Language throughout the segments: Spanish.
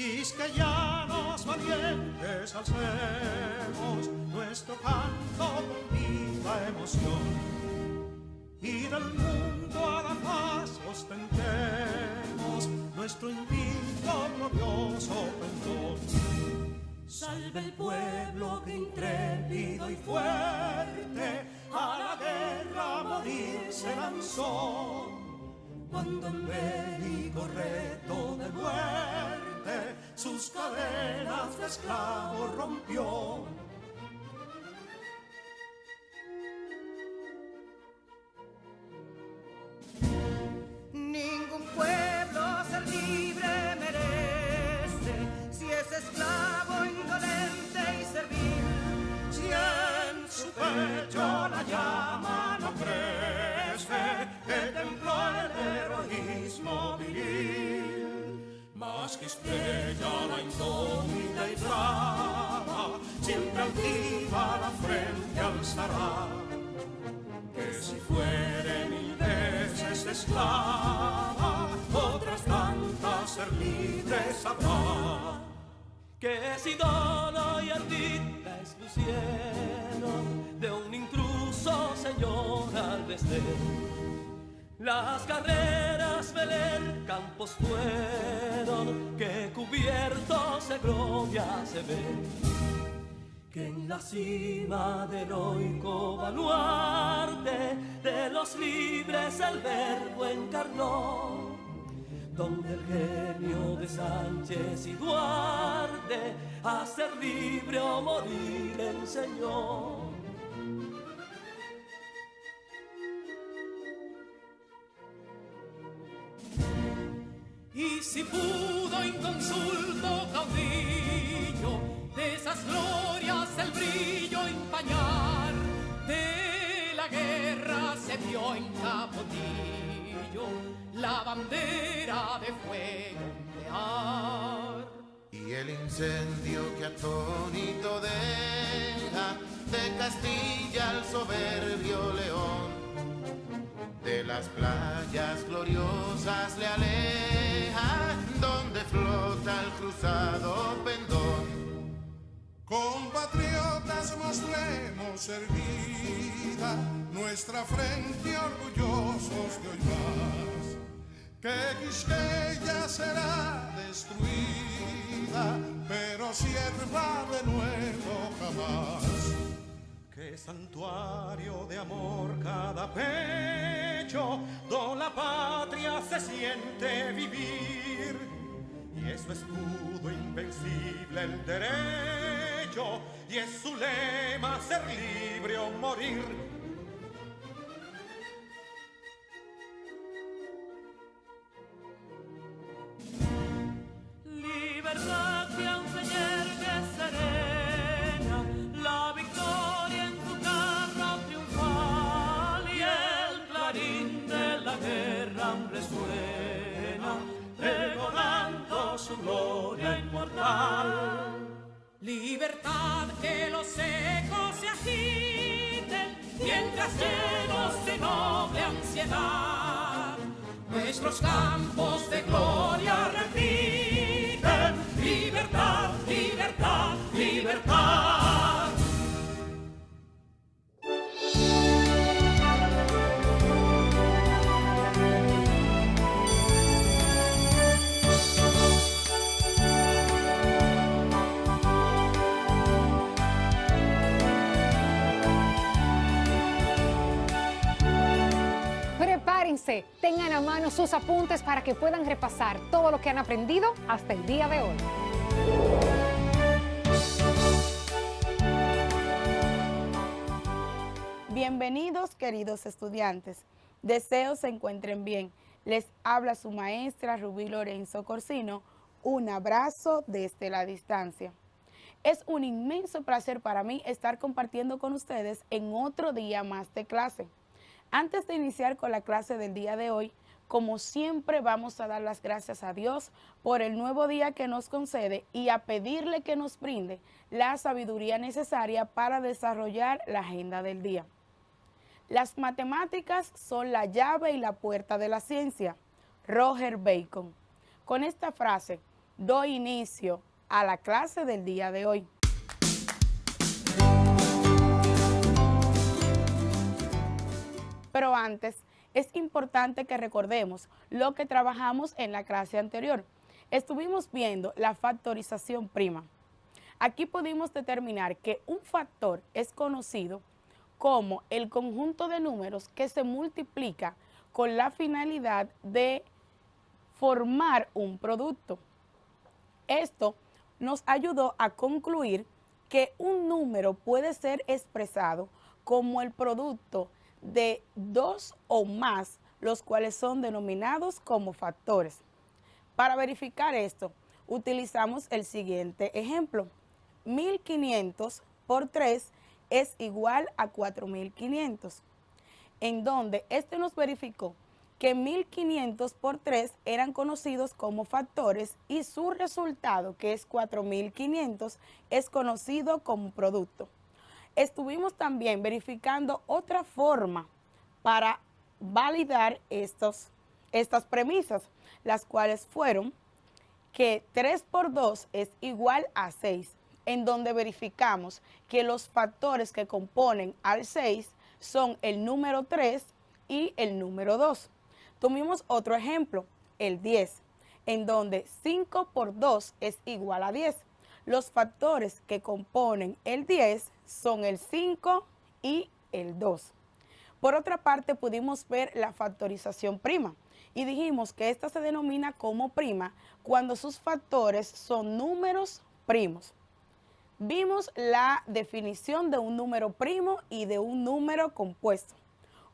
quisqueyanos valientes alcemos nuestro canto con viva emoción, y del mundo a la paz ostentemos nuestro invicto glorioso pendón. Salve el pueblo que intrépido y fuerte a la guerra a morir se lanzó, cuando en bélico reto de muerte sus cadenas de esclavo rompió. Ningún pueblo ser libre merece si es esclavo, indolente y servil. Si en su pecho la llama no crece, que templó el heroísmo viril, más que estrella la indómita y brava, siempre altiva la frente alzará, que si fuere mil veces esclava, otras tantas ser libres habrá. Que si dono y ardid la expusieron de un intruso señor al desdén. Las carreras Belén campos fueron, que cubiertos de gloria se ven, que en la cima del heroico baluarte de los libres el verbo encarnó, donde el genio de Sánchez y Duarte a ser libre o morir enseñó. Y si pudo inconsulto caudillo de esas glorias el brillo empañar, de la guerra se vio en Capotillo la bandera de fuego ondear. Y el incendio que atónito deja de Castilla al soberbio león, de las playas gloriosas le aleja, donde flota el cruzado pendón. Compatriotas, mostremos erguida nuestra frente orgullosos de hoy más, que Quisqueya será destruida, pero sierva de nuevo jamás. Que santuario de amor cada pecho, donde la patria se siente vivir, y es su escudo invencible el derecho, y es su lema ser libre o morir. Libertad que aunque yergue serena, la victoria en su carro triunfal, y el clarín de la guerra aún resuena, pregonando su gloria inmortal. Libertad, que los ecos se agiten mientras llenos de noble ansiedad nuestros campos de gloria repiten. Libertad, libertad, libertad. Prepárense, tengan a mano sus apuntes para que puedan repasar todo lo que han aprendido hasta el día de hoy. Bienvenidos, queridos estudiantes. Deseo se encuentren bien. Les habla su maestra Rubí Lorenzo Corsino. Un abrazo desde la distancia. Es un inmenso placer para mí estar compartiendo con ustedes en otro día más de clase. Antes de iniciar con la clase del día de hoy, como siempre vamos a dar las gracias a Dios por el nuevo día que nos concede y a pedirle que nos brinde la sabiduría necesaria para desarrollar la agenda del día. Las matemáticas son la llave y la puerta de la ciencia. Roger Bacon. Con esta frase, doy inicio a la clase del día de hoy. Pero antes, es importante que recordemos lo que trabajamos en la clase anterior. Estuvimos viendo la factorización prima. Aquí pudimos determinar que un factor es conocido como el conjunto de números que se multiplica con la finalidad de formar un producto. Esto nos ayudó a concluir que un número puede ser expresado como el producto de dos o más, los cuales son denominados como factores. Para verificar esto, utilizamos el siguiente ejemplo. 1500 por 3 es igual a 4500, en donde este nos verificó que 1500 por 3 eran conocidos como factores y su resultado, que es 4500, es conocido como producto. Estuvimos también verificando otra forma para validar estas premisas, las cuales fueron que 3 por 2 es igual a 6, en donde verificamos que los factores que componen al 6 son el número 3 y el número 2. Tomamos otro ejemplo, el 10, en donde 5 por 2 es igual a 10. Los factores que componen el 10 son el 5 y el 2. Por otra parte, pudimos ver la factorización prima y dijimos que esta se denomina como prima cuando sus factores son números primos. Vimos la definición de un número primo y de un número compuesto.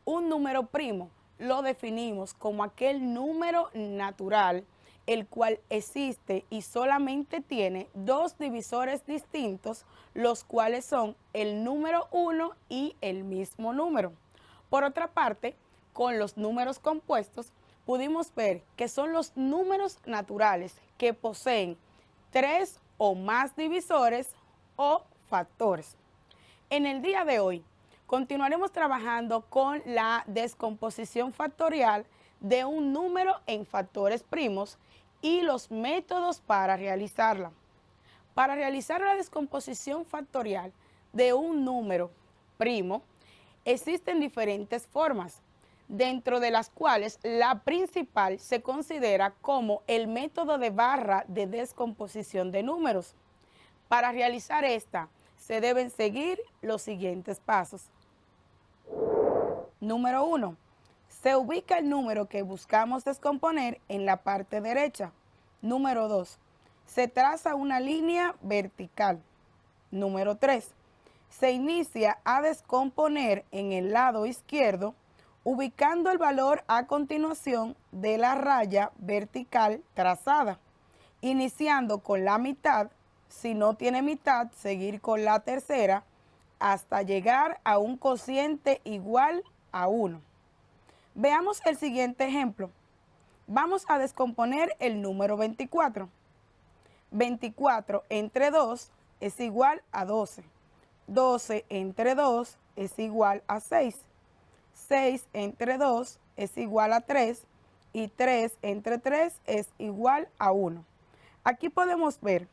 Un número primo lo definimos como aquel número natural el cual existe y solamente tiene dos divisores distintos, los cuales son el número 1 y el mismo número. Por otra parte, con los números compuestos, pudimos ver que son los números naturales que poseen 3 o más divisores o factores. En el día de hoy, continuaremos trabajando con la descomposición factorial de un número en factores primos y los métodos para realizarla. Para realizar la descomposición factorial de un número primo, existen diferentes formas, dentro de las cuales la principal se considera como el método de barra de descomposición de números. Para realizar esta, se deben seguir los siguientes pasos. Número 1. Se ubica el número que buscamos descomponer en la parte derecha. Número 2. Se traza una línea vertical. Número 3. Se inicia a descomponer en el lado izquierdo, ubicando el valor a continuación de la raya vertical trazada, iniciando con la mitad, si no tiene mitad, seguir con la tercera, hasta llegar a un cociente igual a 1. Veamos el siguiente ejemplo. Vamos a descomponer el número 24. 24 entre 2 es igual a 12. 12 entre 2 es igual a 6. 6 entre 2 es igual a 3. Y 3 entre 3 es igual a 1. Aquí podemos ver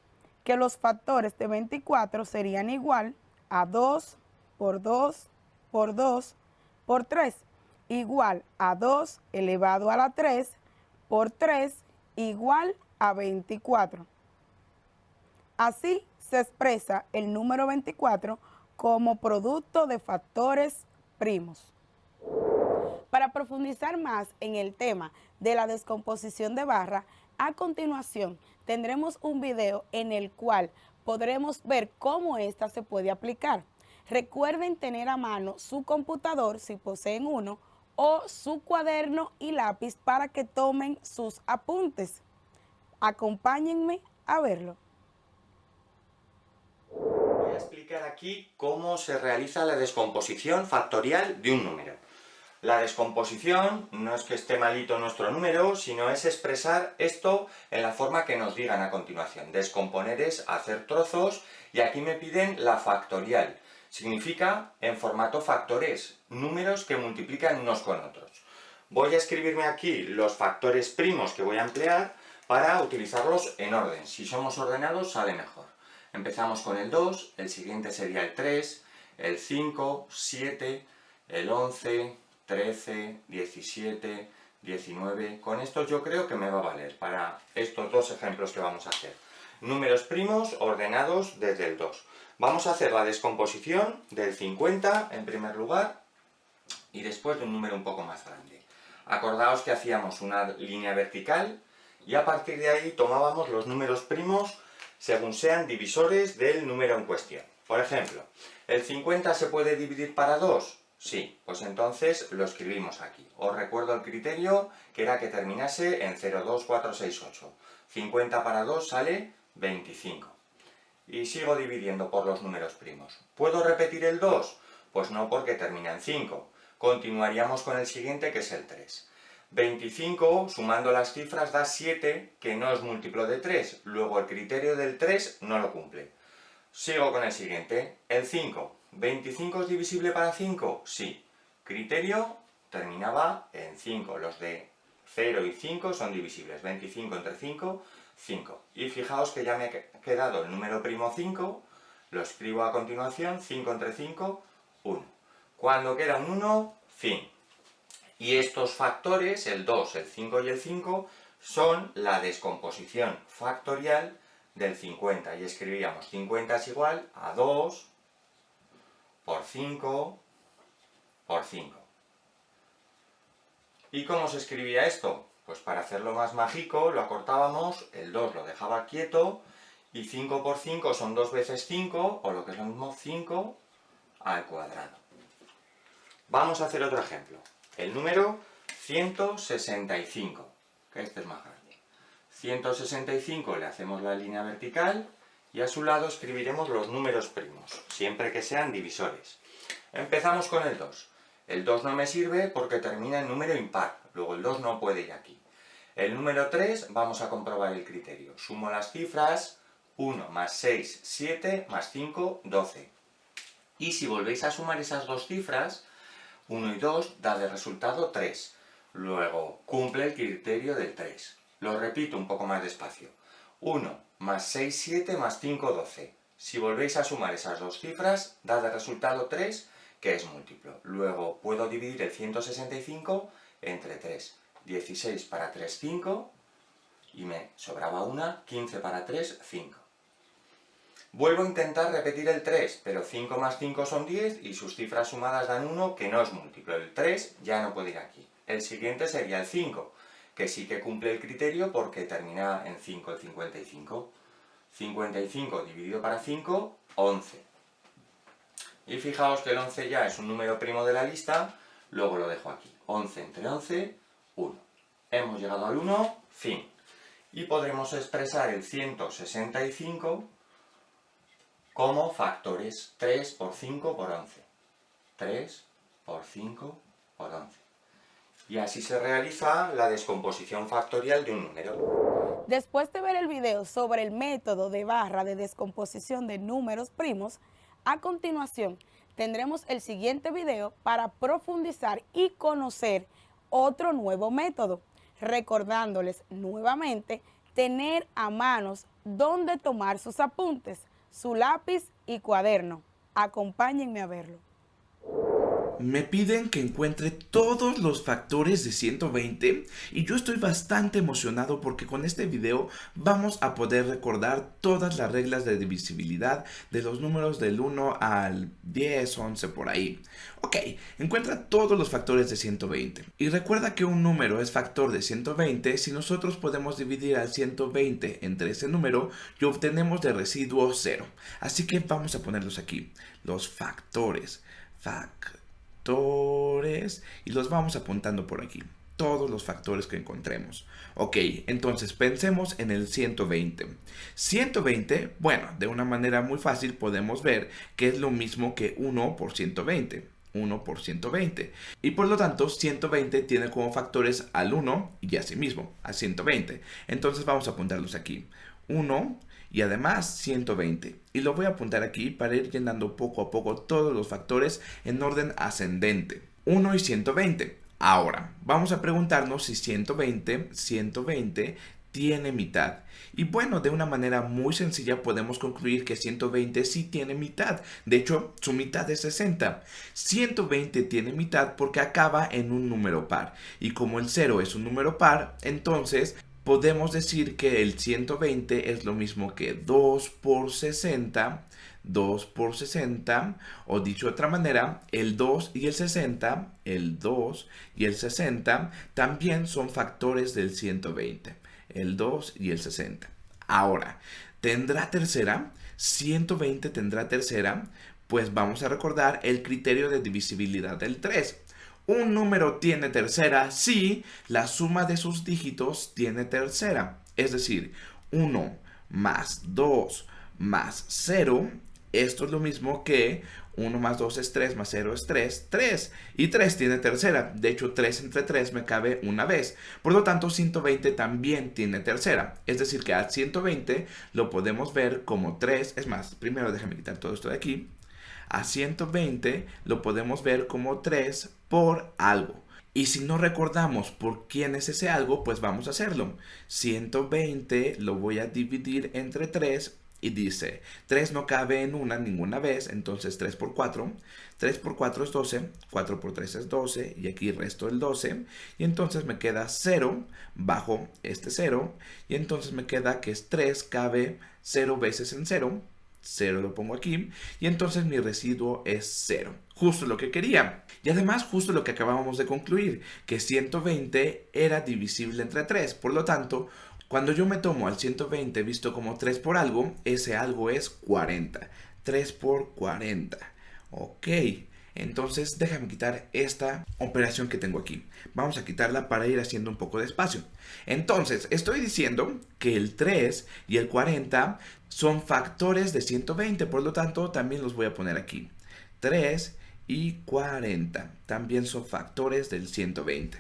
que los factores de 24 serían igual a 2 por 2 por 2 por 3, igual a 2 elevado a la 3 por 3 igual a 24. Así se expresa el número 24 como producto de factores primos. Para profundizar más en el tema de la descomposición de barra, a continuación tendremos un video en el cual podremos ver cómo esta se puede aplicar. Recuerden tener a mano su computador si poseen uno o su cuaderno y lápiz para que tomen sus apuntes. Acompáñenme a verlo. Voy a explicar aquí cómo se realiza la descomposición factorial de un número. La descomposición no es que esté malito nuestro número, sino es expresar esto en la forma que nos digan a continuación. Descomponer es hacer trozos y aquí me piden la factorial. Significa en formato factores, números que multiplican unos con otros. Voy a escribirme aquí los factores primos que voy a emplear para utilizarlos en orden. Si somos ordenados sale mejor. Empezamos con el 2, el siguiente sería el 3, el 5, 7, el 11, 13, 17, 19... Con estos yo creo que me va a valer para estos dos ejemplos que vamos a hacer. Números primos ordenados desde el 2. Vamos a hacer la descomposición del 50 en primer lugar y después de un número un poco más grande. Acordaos que hacíamos una línea vertical y a partir de ahí tomábamos los números primos según sean divisores del número en cuestión. Por ejemplo, ¿el 50 se puede dividir para 2? Sí, pues entonces lo escribimos aquí. Os recuerdo el criterio, que era que terminase en 0, 2, 4, 6, 8. 50 para 2 sale 25. Y sigo dividiendo por los números primos. ¿Puedo repetir el 2? Pues no, porque termina en 5. Continuaríamos con el siguiente, que es el 3. 25, sumando las cifras, da 7, que no es múltiplo de 3. Luego el criterio del 3 no lo cumple. Sigo con el siguiente, el 5. ¿25 es divisible para 5? Sí. Criterio terminaba en 5. Los de 0 y 5 son divisibles. 25 entre 5, 5. Y fijaos que ya me ha quedado el número primo 5. Lo escribo a continuación. 5 entre 5, 1. Cuando queda un 1, fin. Y estos factores, el 2, el 5 y el 5, son la descomposición factorial del 50. Y escribíamos 50 es igual a 2 por 5 por 5. ¿Y cómo se escribía esto? Pues para hacerlo más mágico lo acortábamos, el 2 lo dejaba quieto y 5 por 5 son 2 veces 5, o lo que es lo mismo, 5 al cuadrado. Vamos a hacer otro ejemplo. El número 165, que este es más grande. 165 le hacemos la línea vertical y a su lado escribiremos los números primos, siempre que sean divisores. Empezamos con el 2. El 2 no me sirve porque termina en número impar, luego el 2 no puede ir aquí. El número 3, vamos a comprobar el criterio. Sumo las cifras, 1 más 6, 7, más 5, 12. Y si volvéis a sumar esas dos cifras, 1 y 2 da de resultado 3. Luego cumple el criterio del 3. Lo repito un poco más despacio. 1 más 6, 7 más 5, 12. Si volvéis a sumar esas dos cifras, da de resultado 3, que es múltiplo. Luego puedo dividir el 165 entre 3. 16 para 3, 5. Y me sobraba una, 15 para 3, 5. Vuelvo a intentar repetir el 3, pero 5 más 5 son 10 y sus cifras sumadas dan 1, que no es múltiplo. El 3 ya no puede ir aquí. El siguiente sería el 5, que sí que cumple el criterio porque termina en 5 el 55. 55 dividido para 5, 11. Y fijaos que el 11 ya es un número primo de la lista, luego lo dejo aquí. 11 entre 11, 1. Hemos llegado al 1, fin. Y podremos expresar el 165 como factores 3 por 5 por 11. 3 por 5 por 11. Y así se realiza la descomposición factorial de un número. Después de ver el video sobre el método de barra de descomposición de números primos, a continuación tendremos el siguiente video para profundizar y conocer otro nuevo método, recordándoles nuevamente tener a manos donde tomar sus apuntes, su lápiz y cuaderno. Acompáñenme a verlo. Me piden que encuentre todos los factores de 120 y yo estoy bastante emocionado porque con este video vamos a poder recordar todas las reglas de divisibilidad de los números del 1 al 10, 11 por ahí. Ok, encuentra todos los factores de 120 y recuerda que un número es factor de 120 si nosotros podemos dividir al 120 entre ese número y obtenemos de residuo 0. Así que vamos a ponerlos aquí, los factores y los vamos apuntando por aquí, todos los factores que encontremos. Ok, entonces pensemos en el 120. 120, bueno, de una manera muy fácil podemos ver que es lo mismo que 1 por 120. 1 por 120. Y por lo tanto, 120 tiene como factores al 1 y a sí mismo, a 120. Entonces vamos a apuntarlos aquí. 1 y además 120. Y lo voy a apuntar aquí para ir llenando poco a poco todos los factores en orden ascendente. 1 y 120. Ahora, vamos a preguntarnos si 120 tiene mitad. Y bueno, de una manera muy sencilla podemos concluir que 120 sí tiene mitad. De hecho, su mitad es 60. 120 tiene mitad porque acaba en un número par. Y como el 0 es un número par, entonces podemos decir que el 120 es lo mismo que 2 por 60. 2 por 60, o dicho de otra manera, el 2 y el 60, el 2 y el 60 también son factores del 120, el 2 y el 60. Ahora, ¿tendrá tercera? ¿120 tendrá tercera? Pues vamos a recordar el criterio de divisibilidad del 3. Un número tiene tercera si la suma de sus dígitos tiene tercera. Es decir, 1 más 2 más 0. Esto es lo mismo que 1 más 2 es 3, más 0 es 3, 3. Y 3 tiene tercera. De hecho, 3 entre 3 me cabe una vez. Por lo tanto, 120 también tiene tercera. Es decir, que a 120 lo podemos ver como 3. Es más, primero déjame quitar todo esto de aquí. A 120 lo podemos ver como 3 por algo. Y si no recordamos por quién es ese algo, pues vamos a hacerlo. 120 lo voy a dividir entre 3. Y dice, 3 no cabe en ninguna vez, entonces 3 por 4. 3 por 4 es 12, 4 por 3 es 12, y aquí resto el 12. Y entonces me queda 0 bajo este 0. Y entonces me queda que 3 cabe 0 veces en 0. 0 lo pongo aquí. Y entonces mi residuo es 0. Justo lo que quería. Y además justo lo que acabábamos de concluir, que 120 era divisible entre 3. Por lo tanto, cuando yo me tomo al 120 visto como 3 por algo, ese algo es 40. 3 por 40. Ok, entonces déjame quitar esta operación que tengo aquí. Vamos a quitarla para ir haciendo un poco de espacio. Entonces, estoy diciendo que el 3 y el 40 son factores de 120. Por lo tanto, también los voy a poner aquí. 3 y 40 también son factores del 120.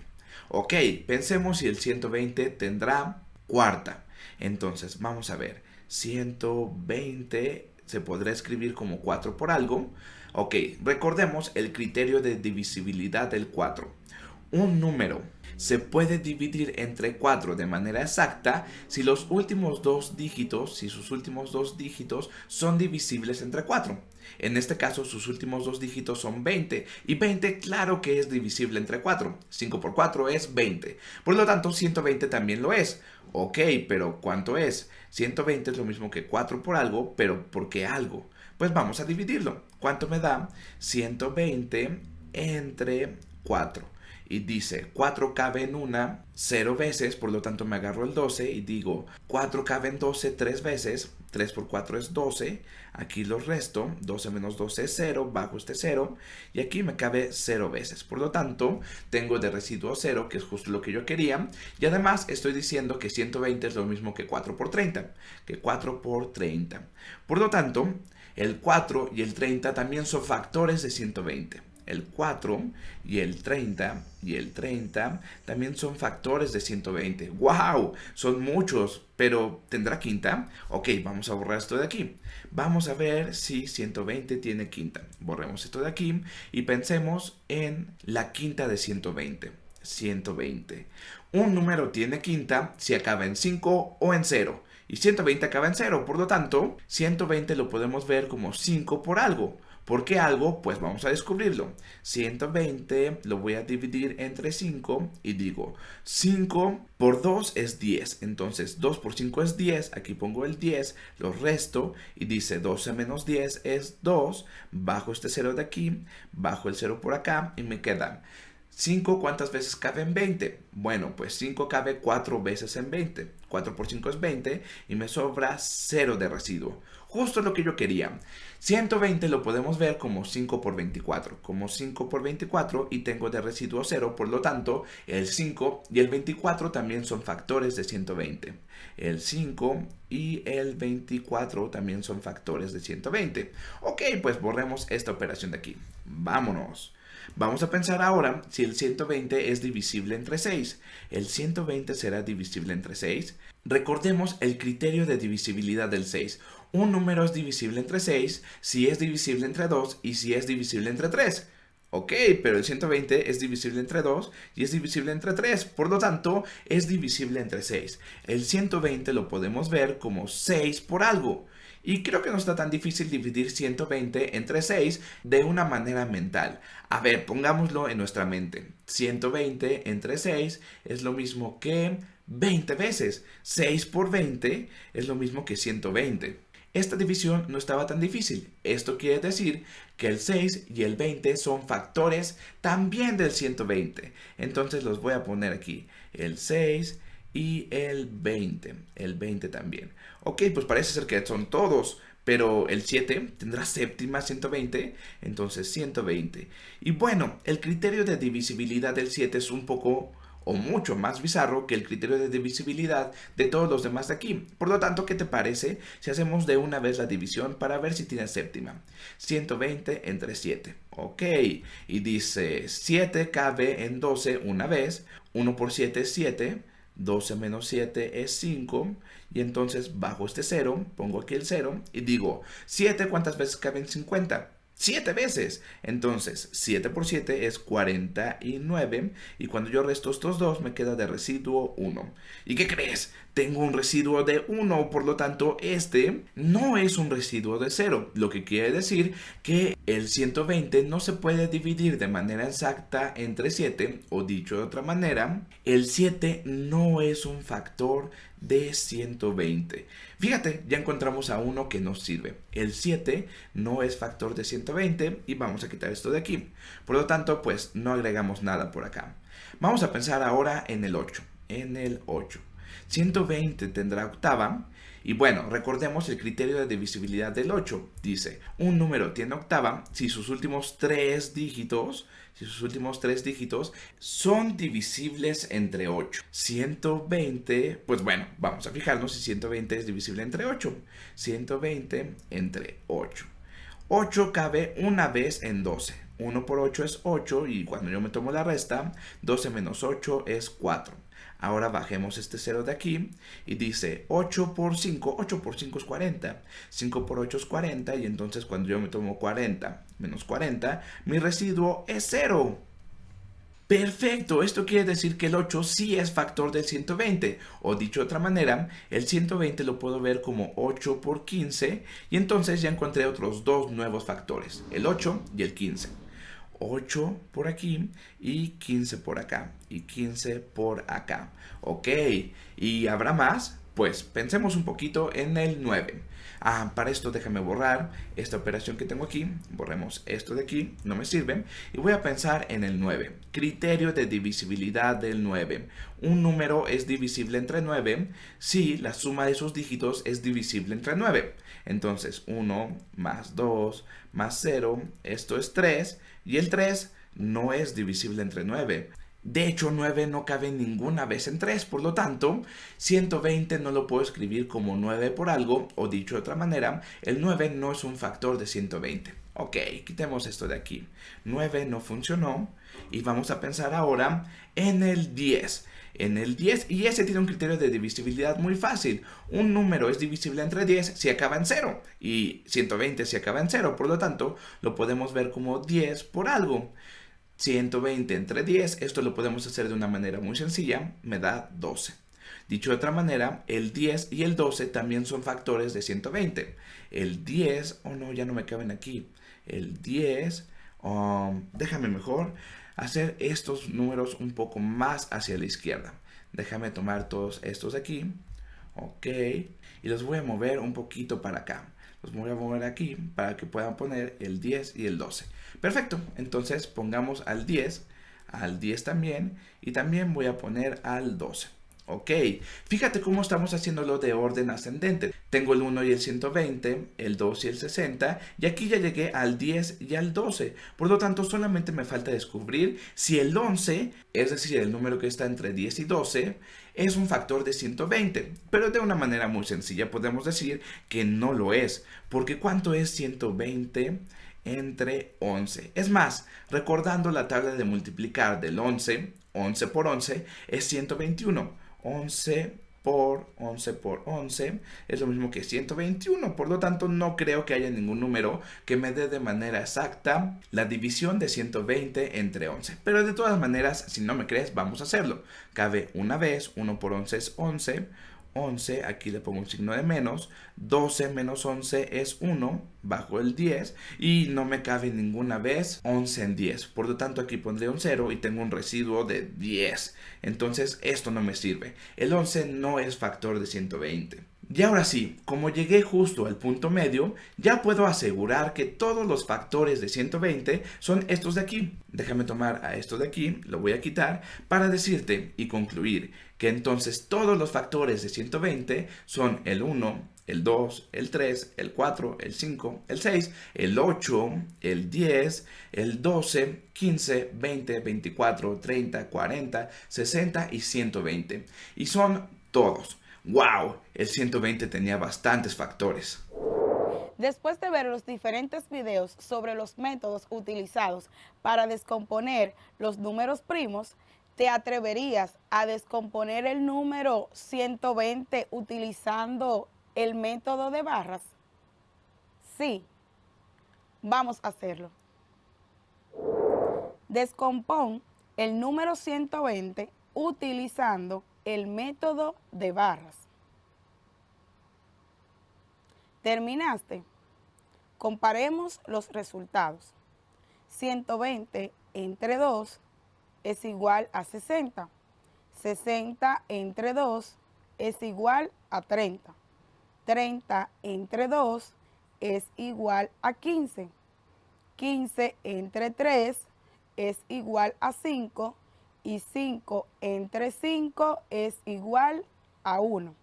Ok, pensemos si el 120 tendrá cuarta. Entonces, vamos a ver. 120 se podrá escribir como 4 por algo. Ok, recordemos el criterio de divisibilidad del 4. Un número se puede dividir entre 4 de manera exacta si los últimos dos dígitos, son divisibles entre 4. En este caso, sus últimos dos dígitos son 20. Y 20, claro que es divisible entre 4. 5 por 4 es 20. Por lo tanto, 120 también lo es. Ok, pero ¿cuánto es? 120 es lo mismo que 4 por algo, pero ¿por qué algo? Pues vamos a dividirlo. ¿Cuánto me da? 120 entre 4. Y dice, 4 cabe en 0 veces, por lo tanto me agarro el 12 y digo, 4 cabe en 12 3 veces, 3 por 4 es 12, aquí lo resto, 12 menos 12 es 0, bajo este 0, y aquí me cabe 0 veces. Por lo tanto, tengo de residuo 0, que es justo lo que yo quería, y además estoy diciendo que 120 es lo mismo que 4 por 30, Por lo tanto, el 4 y el 30 también son factores de 120. El 4 y el 30 también son factores de 120. ¡Wow! Son muchos, pero ¿tendrá quinta? Ok, vamos a borrar esto de aquí. Vamos a ver si 120 tiene quinta. Borremos esto de aquí y pensemos en la quinta de 120. 120. Un número tiene quinta si acaba en 5 o en 0. Y 120 acaba en 0. Por lo tanto, 120 lo podemos ver como 5 por algo. ¿Por qué algo? Pues vamos a descubrirlo. 120 lo voy a dividir entre 5 y digo 5 por 2 es 10. Entonces 2 por 5 es 10. Aquí pongo el 10, lo resto y dice 12 menos 10 es 2. Bajo este 0 de aquí, bajo el 0 por acá y me quedan 5, ¿cuántas veces cabe en 20? Bueno, pues 5 cabe 4 veces en 20. 4 por 5 es 20 y me sobra 0 de residuo. Justo lo que yo quería. 120 lo podemos ver como 5 por 24. Como 5 por 24 y tengo de residuo 0. Por lo tanto, el 5 y el 24 también son factores de 120. El 5 y el 24 también son factores de 120. Ok, pues borremos esta operación de aquí. Vámonos. Vamos a pensar ahora si el 120 es divisible entre 6. ¿El 120 será divisible entre 6? Recordemos el criterio de divisibilidad del 6. Un número es divisible entre 6 si es divisible entre 2 y si es divisible entre 3. Ok, pero el 120 es divisible entre 2 y es divisible entre 3. Por lo tanto, es divisible entre 6. El 120 lo podemos ver como 6 por algo. Y creo que no está tan difícil dividir 120 entre 6 de una manera mental. A ver, pongámoslo en nuestra mente. 120 entre 6 es lo mismo que 20 veces. 6 por 20 es lo mismo que 120. Esta división no estaba tan difícil. Esto quiere decir que el 6 y el 20 son factores también del 120. Entonces los voy a poner aquí. El 6 y el 20. El 20 también. Ok, pues parece ser que son todos. Pero el 7 tendrá séptima 120. Entonces 120. Y bueno, el criterio de divisibilidad del 7 es un poco o mucho más bizarro que el criterio de divisibilidad de todos los demás de aquí. Por lo tanto, ¿qué te parece si hacemos de una vez la división para ver si tiene séptima? 120 entre 7. Ok, y dice 7 cabe en 12 una vez. 1 por 7 es 7. 12 menos 7 es 5. Y entonces bajo este 0, pongo aquí el 0 y digo, 7 ¿cuántas veces cabe en 50? 7 veces. Entonces, 7 por 7 es 49. Y cuando yo resto estos dos, me queda de residuo 1. ¿Y qué crees? Tengo un residuo de 1. Por lo tanto, este no es un residuo de 0. Lo que quiere decir que el 120 no se puede dividir de manera exacta entre 7. O dicho de otra manera, el 7 no es un factor de 120. Fíjate, ya encontramos a uno que nos sirve. El 7 no es factor de 120 y vamos a quitar esto de aquí. Por lo tanto, pues no agregamos nada por acá. Vamos a pensar ahora en el 8. En el 8. 120 tendrá octava. Y bueno, recordemos el criterio de divisibilidad del 8. Dice, un número tiene octava si sus últimos tres dígitos son divisibles entre 8. 120, pues bueno, vamos a fijarnos si 120 es divisible entre 8. 120 entre 8. 8 cabe una vez en 12. 1 por 8 es 8 y cuando yo me tomo la resta, 12 menos 8 es 4. Ahora bajemos este 0 de aquí y dice 8 por 5 es 40. 5 por 8 es 40 y entonces cuando yo me tomo 40 menos 40, mi residuo es 0. Perfecto, esto quiere decir que el 8 sí es factor del 120. O dicho de otra manera, el 120 lo puedo ver como 8 por 15 y entonces ya encontré otros dos nuevos factores, el 8 y el 15. 8 por aquí y 15 por acá y 15 por acá. Ok, ¿y habrá más? Pues pensemos un poquito en el 9. Para esto déjame borrar esta operación que tengo aquí. Borremos esto de aquí, no me sirve. Y voy a pensar en el 9. Criterio de divisibilidad del 9. Un número es divisible entre 9 si la suma de sus dígitos es divisible entre 9. Entonces 1 más 2 más 0, esto es 3. Y el 3 no es divisible entre 9. De hecho, 9 no cabe ninguna vez en 3. Por lo tanto, 120 no lo puedo escribir como 9 por algo. O dicho de otra manera, el 9 no es un factor de 120. Ok, quitemos esto de aquí. 9 no funcionó. Y vamos a pensar ahora en el 10. En el 10, y ese tiene un criterio de divisibilidad muy fácil. Un número es divisible entre 10 si acaba en 0. Y 120 si acaba en 0. Por lo tanto, lo podemos ver como 10 por algo. 120 entre 10, esto lo podemos hacer de una manera muy sencilla. Me da 12. Dicho de otra manera, el 10 y el 12 también son factores de 120. El 10, no, ya no me caben aquí. El 10, déjame mejor hacer estos números un poco más hacia la izquierda. Déjame tomar todos estos de aquí. Ok. Y los voy a mover un poquito para acá. Los voy a mover aquí para que puedan poner el 10 y el 12. Perfecto. Entonces pongamos al 10 también. Y también voy a poner al 12. Ok, fíjate cómo estamos haciéndolo de orden ascendente. Tengo el 1 y el 120, el 2 y el 60, y aquí ya llegué al 10 y al 12. Por lo tanto, solamente me falta descubrir si el 11, es decir, el número que está entre 10 y 12, es un factor de 120. Pero de una manera muy sencilla podemos decir que no lo es, porque ¿cuánto es 120 entre 11? Es más, recordando la tabla de multiplicar del 11, 11 por 11 es 121. 11 por 11 es lo mismo que 121. Por lo tanto, no creo que haya ningún número que me dé de manera exacta la división de 120 entre 11. Pero de todas maneras, si no me crees, vamos a hacerlo. Cabe una vez, 1 por 11 es 11. 11, aquí le pongo un signo de menos, 12 menos 11 es 1, bajo el 10, y no me cabe ninguna vez 11 en 10, por lo tanto aquí pondré un 0 y tengo un residuo de 10, entonces esto no me sirve, el 11 no es factor de 120. Y ahora sí, como llegué justo al punto medio, ya puedo asegurar que todos los factores de 120 son estos de aquí. Déjame tomar a esto de aquí, lo voy a quitar, para decirte y concluir que entonces todos los factores de 120 son el 1, el 2, el 3, el 4, el 5, el 6, el 8, el 10, el 12, 15, 20, 24, 30, 40, 60 y 120. Y son todos. ¡Wow! El 120 tenía bastantes factores. Después de ver los diferentes videos sobre los métodos utilizados para descomponer los números primos, ¿te atreverías a descomponer el número 120 utilizando el método de barras? Sí, vamos a hacerlo. Descompón el número 120 utilizando el método de barras. ¿Terminaste? Comparemos los resultados. 120 entre 2 es igual a 60. 60 entre 2 es igual a 30. 30 entre 2 es igual a 15. 15 entre 3 es igual a 5. Y 5 entre 5 es igual a 1.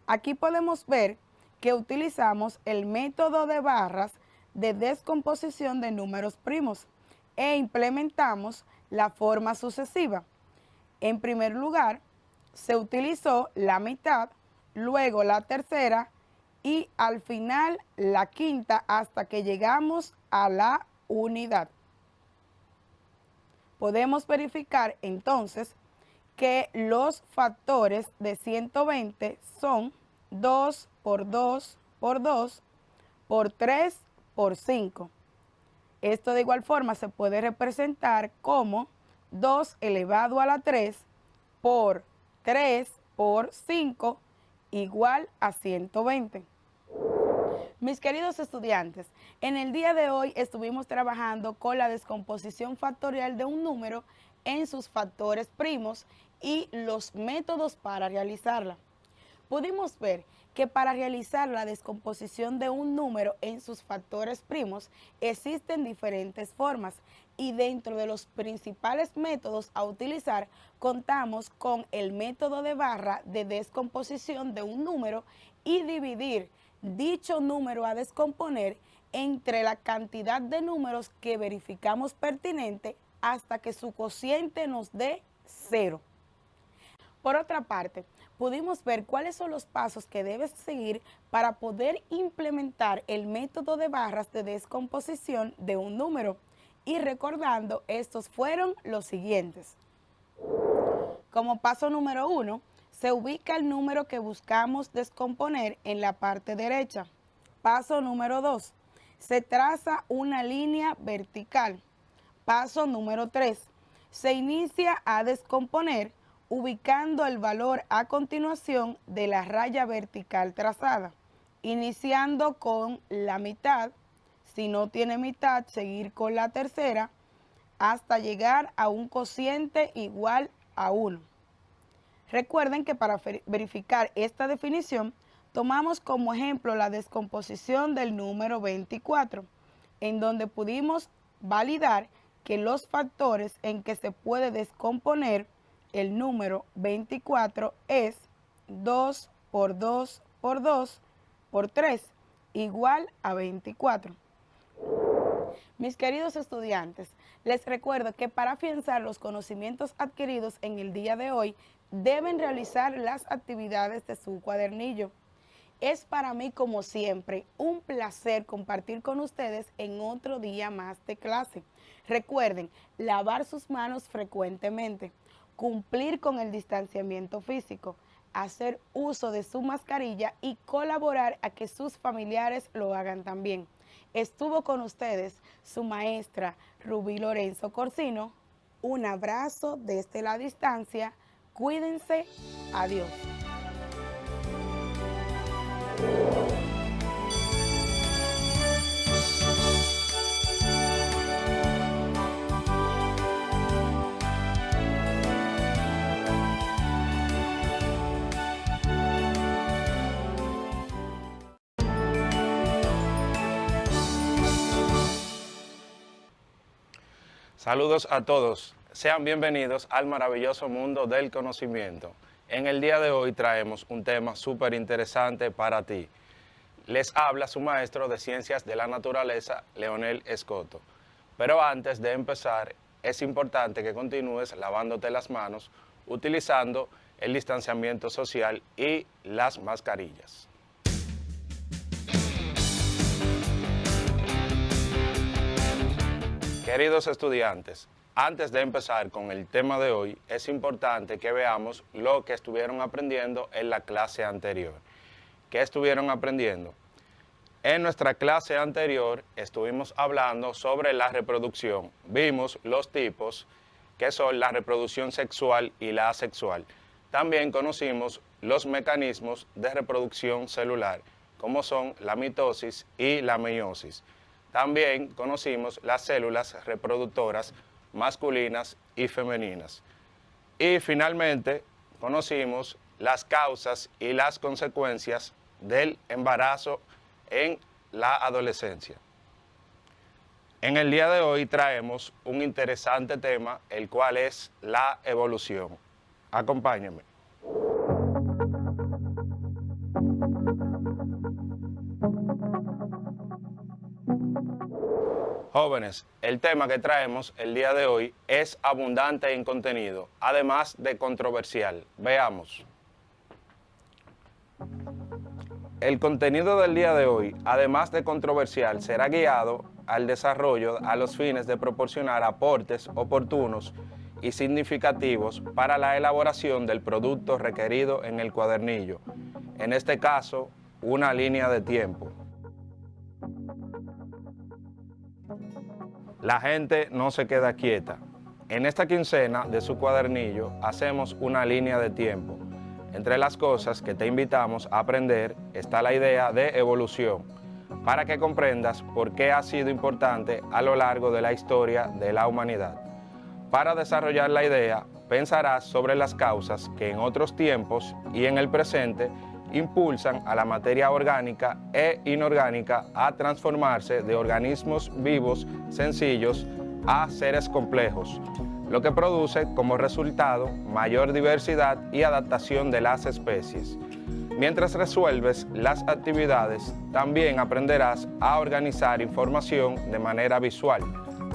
Aquí podemos ver que utilizamos el método de barras de descomposición de números primos e implementamos la forma sucesiva. En primer lugar, se utilizó la mitad, luego la tercera y al final la quinta hasta que llegamos a la unidad. Podemos verificar entonces que los factores de 120 son 2 por 2 por 2 por 3 por 5. Esto de igual forma se puede representar como 2 elevado a la 3 por 3 por 5 igual a 120. Mis queridos estudiantes, en el día de hoy estuvimos trabajando con la descomposición factorial de un número en sus factores primos y los métodos para realizarla. Pudimos ver que para realizar la descomposición de un número en sus factores primos existen diferentes formas y dentro de los principales métodos a utilizar contamos con el método de barra de descomposición de un número y dividir dicho número a descomponer entre la cantidad de números que verificamos pertinente hasta que su cociente nos dé 0. Por otra parte, pudimos ver cuáles son los pasos que debes seguir para poder implementar el método de barras de descomposición de un número. Y recordando, estos fueron los siguientes. Como paso número 1, se ubica el número que buscamos descomponer en la parte derecha. Paso número 2, se traza una línea vertical. Paso número 3, se inicia a descomponer ubicando el valor a continuación de la raya vertical trazada, iniciando con la mitad, si no tiene mitad, seguir con la tercera, hasta llegar a un cociente igual a 1. Recuerden que para verificar esta definición, tomamos como ejemplo la descomposición del número 24, en donde pudimos validar que los factores en que se puede descomponer el número 24 es 2 por 2 por 2 por 3, igual a 24. Mis queridos estudiantes, les recuerdo que para afianzar los conocimientos adquiridos en el día de hoy, deben realizar las actividades de su cuadernillo. Es para mí, como siempre, un placer compartir con ustedes en otro día más de clase. Recuerden, lavar sus manos frecuentemente, cumplir con el distanciamiento físico, hacer uso de su mascarilla y colaborar a que sus familiares lo hagan también. Estuvo con ustedes su maestra Rubí Lorenzo Corsino. Un abrazo desde la distancia. Cuídense. Adiós. Saludos a todos, sean bienvenidos al maravilloso mundo del conocimiento. En el día de hoy traemos un tema súper interesante para ti. Les habla su maestro de Ciencias de la Naturaleza, Leonel Escoto. Pero antes de empezar, es importante que continúes lavándote las manos, utilizando el distanciamiento social y las mascarillas. Queridos estudiantes, antes de empezar con el tema de hoy, es importante que veamos lo que estuvieron aprendiendo en la clase anterior. ¿Qué estuvieron aprendiendo? En nuestra clase anterior estuvimos hablando sobre la reproducción. Vimos los tipos que son la reproducción sexual y la asexual. También conocimos los mecanismos de reproducción celular, como son la mitosis y la meiosis. También conocimos las células reproductoras masculinas y femeninas. Y finalmente conocimos las causas y las consecuencias del embarazo en la adolescencia. En el día de hoy traemos un interesante tema, el cual es la evolución. Acompáñenme. Jóvenes, el tema que traemos el día de hoy es abundante en contenido, además de controversial. Veamos. El contenido del día de hoy, además de controversial, será guiado al desarrollo a los fines de proporcionar aportes oportunos y significativos para la elaboración del producto requerido en el cuadernillo, en este caso, una línea de tiempo. La gente no se queda quieta. En esta quincena de su cuadernillo hacemos una línea de tiempo. Entre las cosas que te invitamos a aprender está la idea de evolución, para que comprendas por qué ha sido importante a lo largo de la historia de la humanidad. Para desarrollar la idea, pensarás sobre las causas que en otros tiempos y en el presente impulsan a la materia orgánica e inorgánica a transformarse de organismos vivos sencillos a seres complejos, lo que produce como resultado mayor diversidad y adaptación de las especies. Mientras resuelves las actividades, también aprenderás a organizar información de manera visual,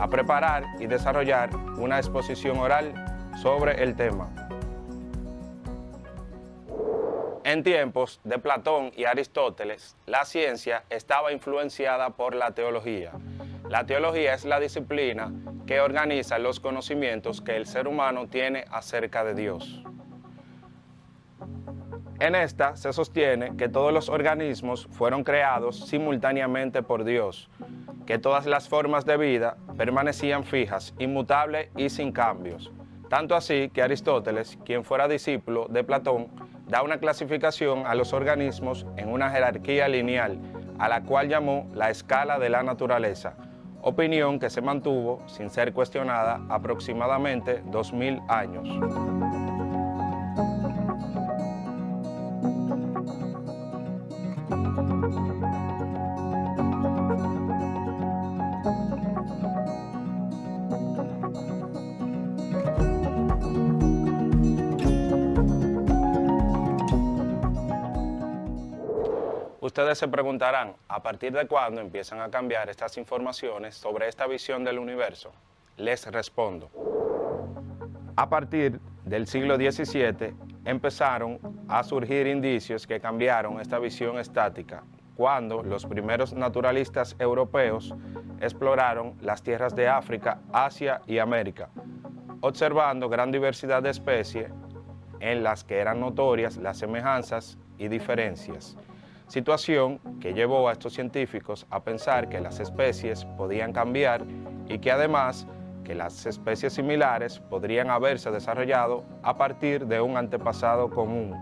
a preparar y desarrollar una exposición oral sobre el tema. En tiempos de Platón y Aristóteles, la ciencia estaba influenciada por la teología. La teología es la disciplina que organiza los conocimientos que el ser humano tiene acerca de Dios. En esta se sostiene que todos los organismos fueron creados simultáneamente por Dios, que todas las formas de vida permanecían fijas, inmutables y sin cambios. Tanto así que Aristóteles, quien fuera discípulo de Platón, da una clasificación a los organismos en una jerarquía lineal, a la cual llamó la escala de la naturaleza, opinión que se mantuvo sin ser cuestionada aproximadamente 2000 años. Ustedes se preguntarán, ¿a partir de cuándo empiezan a cambiar estas informaciones sobre esta visión del universo? Les respondo. A partir del siglo XVII empezaron a surgir indicios que cambiaron esta visión estática, cuando los primeros naturalistas europeos exploraron las tierras de África, Asia y América, observando gran diversidad de especies en las que eran notorias las semejanzas y diferencias, situación que llevó a estos científicos a pensar que las especies podían cambiar y que además que las especies similares podrían haberse desarrollado a partir de un antepasado común.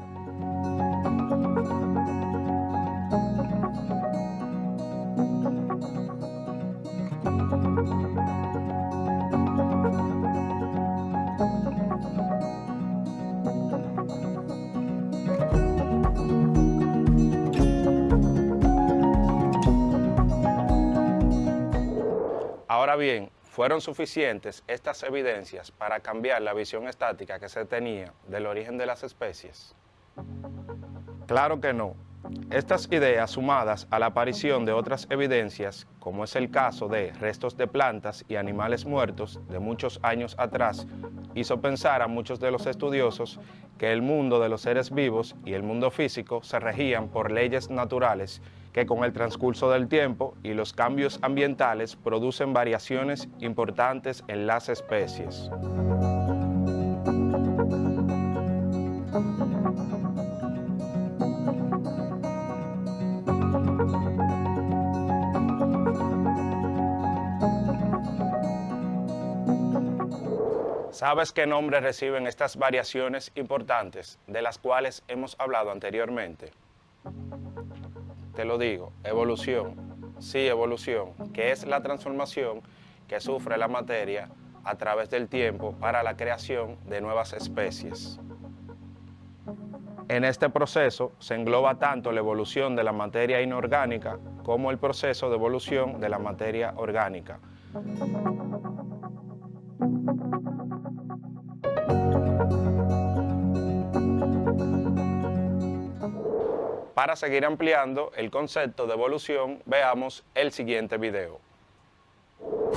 Ahora bien, ¿fueron suficientes estas evidencias para cambiar la visión estática que se tenía del origen de las especies? Claro que no. Estas ideas, sumadas a la aparición de otras evidencias, como es el caso de restos de plantas y animales muertos de muchos años atrás, hizo pensar a muchos de los estudiosos que el mundo de los seres vivos y el mundo físico se regían por leyes naturales que con el transcurso del tiempo y los cambios ambientales producen variaciones importantes en las especies. ¿Sabes qué nombre reciben estas variaciones importantes de las cuales hemos hablado anteriormente? Te lo digo, evolución. Sí, evolución, que es la transformación que sufre la materia a través del tiempo para la creación de nuevas especies. En este proceso se engloba tanto la evolución de la materia inorgánica como el proceso de evolución de la materia orgánica. Para seguir ampliando el concepto de evolución, veamos el siguiente video.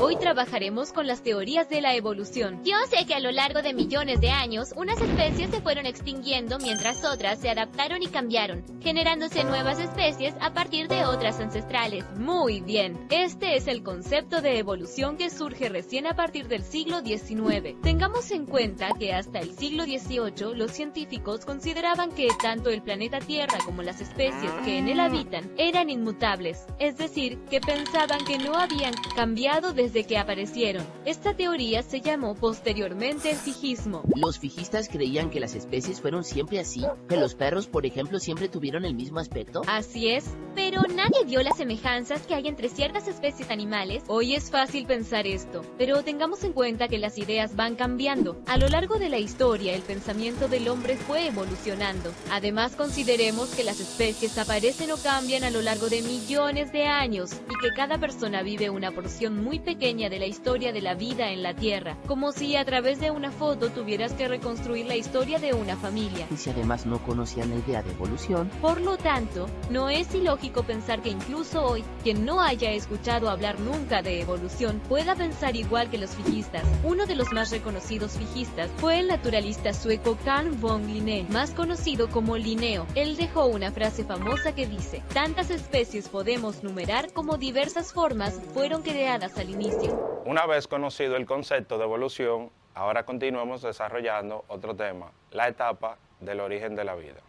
Hoy trabajaremos con las teorías de la evolución. Yo sé que a lo largo de millones de años, unas especies se fueron extinguiendo mientras otras se adaptaron y cambiaron, generándose nuevas especies a partir de otras ancestrales. Muy bien, este es el concepto de evolución que surge recién a partir del siglo XIX. Tengamos en cuenta que hasta el siglo XVIII los científicos consideraban que tanto el planeta Tierra como las especies que en él habitan eran inmutables, es decir, que pensaban que no habían cambiado desde que aparecieron. Esta teoría se llamó posteriormente fijismo. Los fijistas creían que las especies fueron siempre así, que los perros, por ejemplo, siempre tuvieron el mismo aspecto. Así es, pero nadie vio las semejanzas que hay entre ciertas especies animales. Hoy es fácil pensar esto, pero tengamos en cuenta que las ideas van cambiando. A lo largo de la historia, el pensamiento del hombre fue evolucionando. Además, consideremos que las especies aparecen o cambian a lo largo de millones de años y que cada persona vive una porción muy pequeña de la historia de la vida en la Tierra, como si a través de una foto tuvieras que reconstruir la historia de una familia. Y si además no conocían la idea de evolución. Por lo tanto, no es ilógico pensar que incluso hoy, quien no haya escuchado hablar nunca de evolución, pueda pensar igual que los fijistas. Uno de los más reconocidos fijistas fue el naturalista sueco Carl von Linné, más conocido como Linneo. Él dejó una frase famosa que dice: tantas especies podemos numerar como diversas formas fueron creadas al inicio. Una vez conocido el concepto de evolución, ahora continuamos desarrollando otro tema, la etapa del origen de la vida.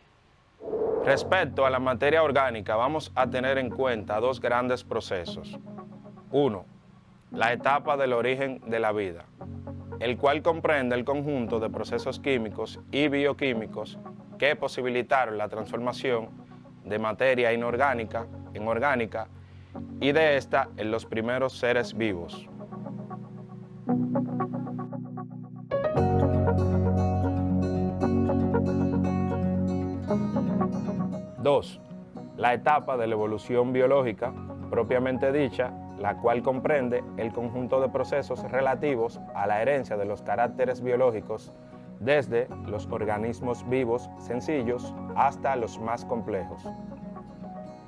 Respecto a la materia orgánica, vamos a tener en cuenta dos grandes procesos. Uno, la etapa del origen de la vida, el cual comprende el conjunto de procesos químicos y bioquímicos que posibilitaron la transformación de materia inorgánica en orgánica y de esta en los primeros seres vivos. Dos, la etapa de la evolución biológica, propiamente dicha, la cual comprende el conjunto de procesos relativos a la herencia de los caracteres biológicos desde los organismos vivos sencillos hasta los más complejos.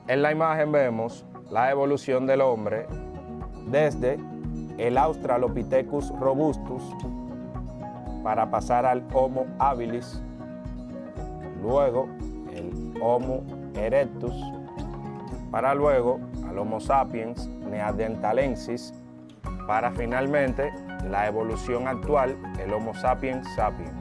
En la imagen vemos la evolución del hombre desde el Australopithecus robustus para pasar al Homo habilis, luego el Homo erectus, para luego al Homo sapiens neanderthalensis, para finalmente la evolución actual, el Homo sapiens sapiens.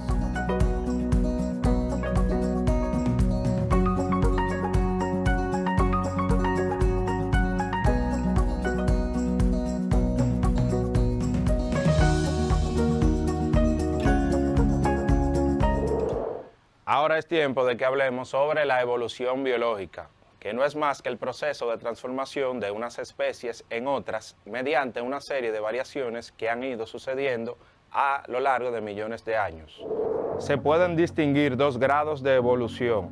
Ahora es tiempo de que hablemos sobre la evolución biológica, que no es más que el proceso de transformación de unas especies en otras mediante una serie de variaciones que han ido sucediendo a lo largo de millones de años. Se pueden distinguir dos grados de evolución.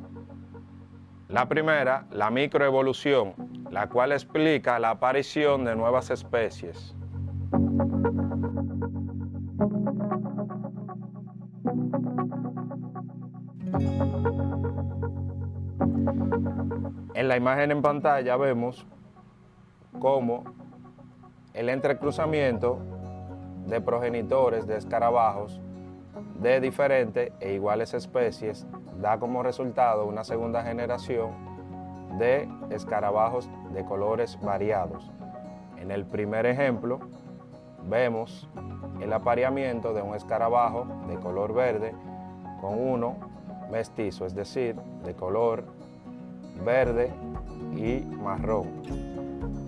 La primera, la microevolución, la cual explica la aparición de nuevas especies. En la imagen en pantalla vemos cómo el entrecruzamiento de progenitores de escarabajos de diferentes e iguales especies da como resultado una segunda generación de escarabajos de colores variados. En el primer ejemplo vemos el apareamiento de un escarabajo de color verde con uno mestizo, es decir, de color verde y marrón,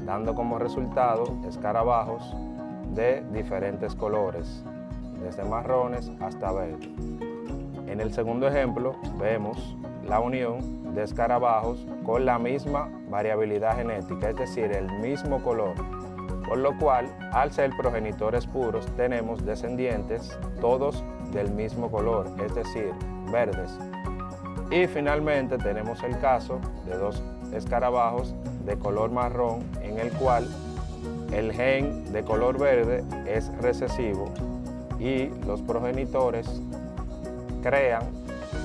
dando como resultado escarabajos de diferentes colores, desde marrones hasta verde. En el segundo ejemplo vemos la unión de escarabajos con la misma variabilidad genética, es decir, el mismo color, por lo cual, al ser progenitores puros, tenemos descendientes todos del mismo color, es decir, verdes. Y finalmente tenemos el caso de dos escarabajos de color marrón en el cual el gen de color verde es recesivo y los progenitores crean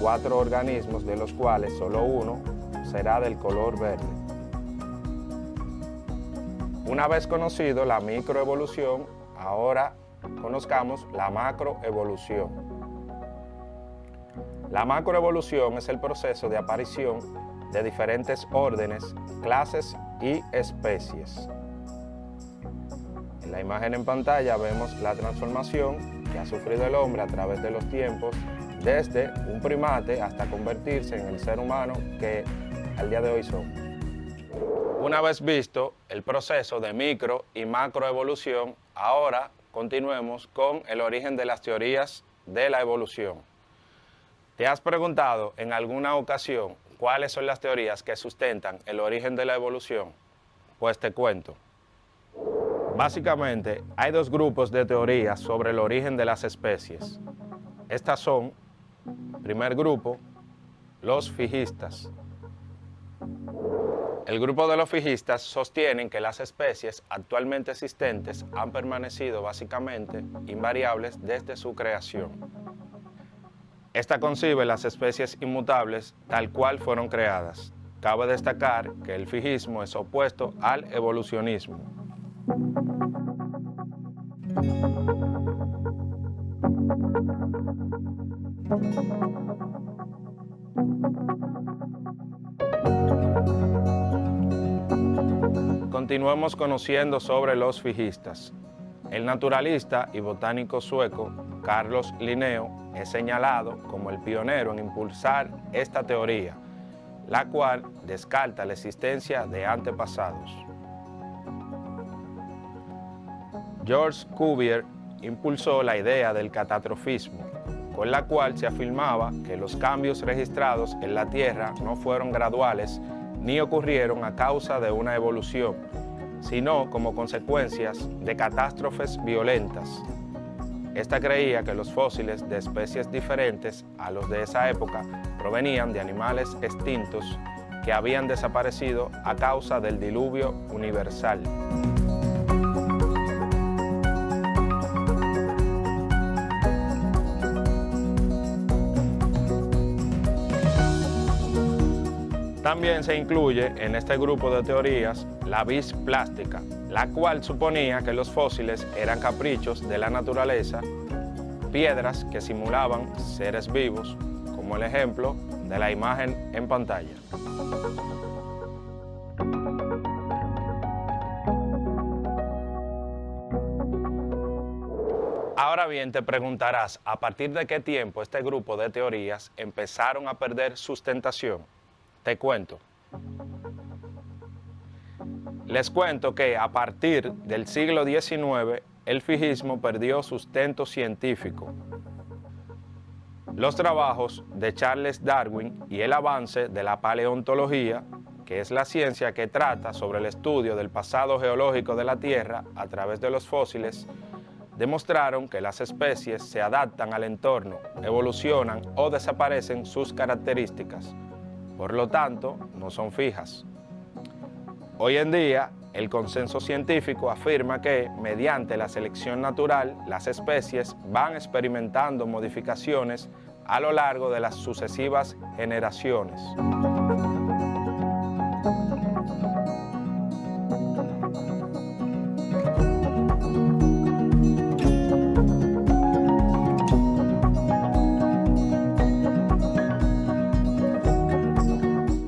4 organismos de los cuales solo uno será del color verde. Una vez conocido la microevolución, ahora conozcamos la macroevolución. La macroevolución es el proceso de aparición de diferentes órdenes, clases y especies. En la imagen en pantalla vemos la transformación que ha sufrido el hombre a través de los tiempos, desde un primate hasta convertirse en el ser humano que al día de hoy somos. Una vez visto el proceso de micro y macroevolución, ahora continuemos con el origen de las teorías de la evolución. ¿Te has preguntado en alguna ocasión cuáles son las teorías que sustentan el origen de la evolución? Pues te cuento. Básicamente, hay 2 grupos de teorías sobre el origen de las especies. Estas son, primer grupo, los fijístas. El grupo de los fijístas sostienen que las especies actualmente existentes han permanecido básicamente invariables desde su creación. Esta concibe las especies inmutables tal cual fueron creadas. Cabe destacar que el fijismo es opuesto al evolucionismo. Continuemos conociendo sobre los fijistas. El naturalista y botánico sueco Carlos Linneo es señalado como el pionero en impulsar esta teoría, la cual descarta la existencia de antepasados. George Cuvier impulsó la idea del catastrofismo, con la cual se afirmaba que los cambios registrados en la Tierra no fueron graduales ni ocurrieron a causa de una evolución, sino como consecuencias de catástrofes violentas. Esta creía que los fósiles de especies diferentes a los de esa época provenían de animales extintos que habían desaparecido a causa del diluvio universal. También se incluye en este grupo de teorías la vis plástica, la cual suponía que los fósiles eran caprichos de la naturaleza, piedras que simulaban seres vivos, como el ejemplo de la imagen en pantalla. Ahora bien, te preguntarás, ¿a partir de qué tiempo este grupo de teorías empezaron a perder sustentación? Te cuento. Les cuento que a partir del siglo XIX, el fijismo perdió sustento científico. Los trabajos de Charles Darwin y el avance de la paleontología, que es la ciencia que trata sobre el estudio del pasado geológico de la Tierra a través de los fósiles, demostraron que las especies se adaptan al entorno, evolucionan o desaparecen sus características. Por lo tanto, no son fijas. Hoy en día, el consenso científico afirma que, mediante la selección natural, las especies van experimentando modificaciones a lo largo de las sucesivas generaciones.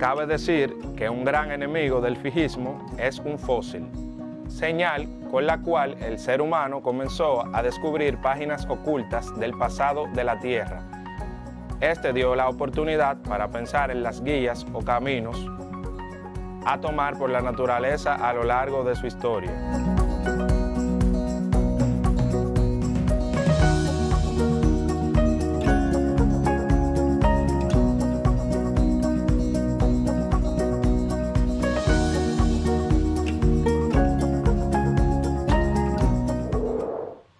Cabe decir que un gran enemigo del fijismo es un fósil, señal con la cual el ser humano comenzó a descubrir páginas ocultas del pasado de la Tierra. Este dio la oportunidad para pensar en las guías o caminos a tomar por la naturaleza a lo largo de su historia.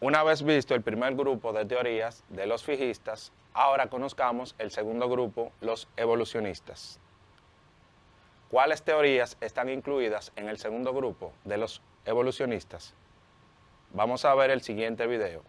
Una vez visto el primer grupo de teorías de los fijistas, ahora conozcamos el segundo grupo, los evolucionistas. ¿Cuáles teorías están incluidas en el segundo grupo de los evolucionistas? Vamos a ver el siguiente video.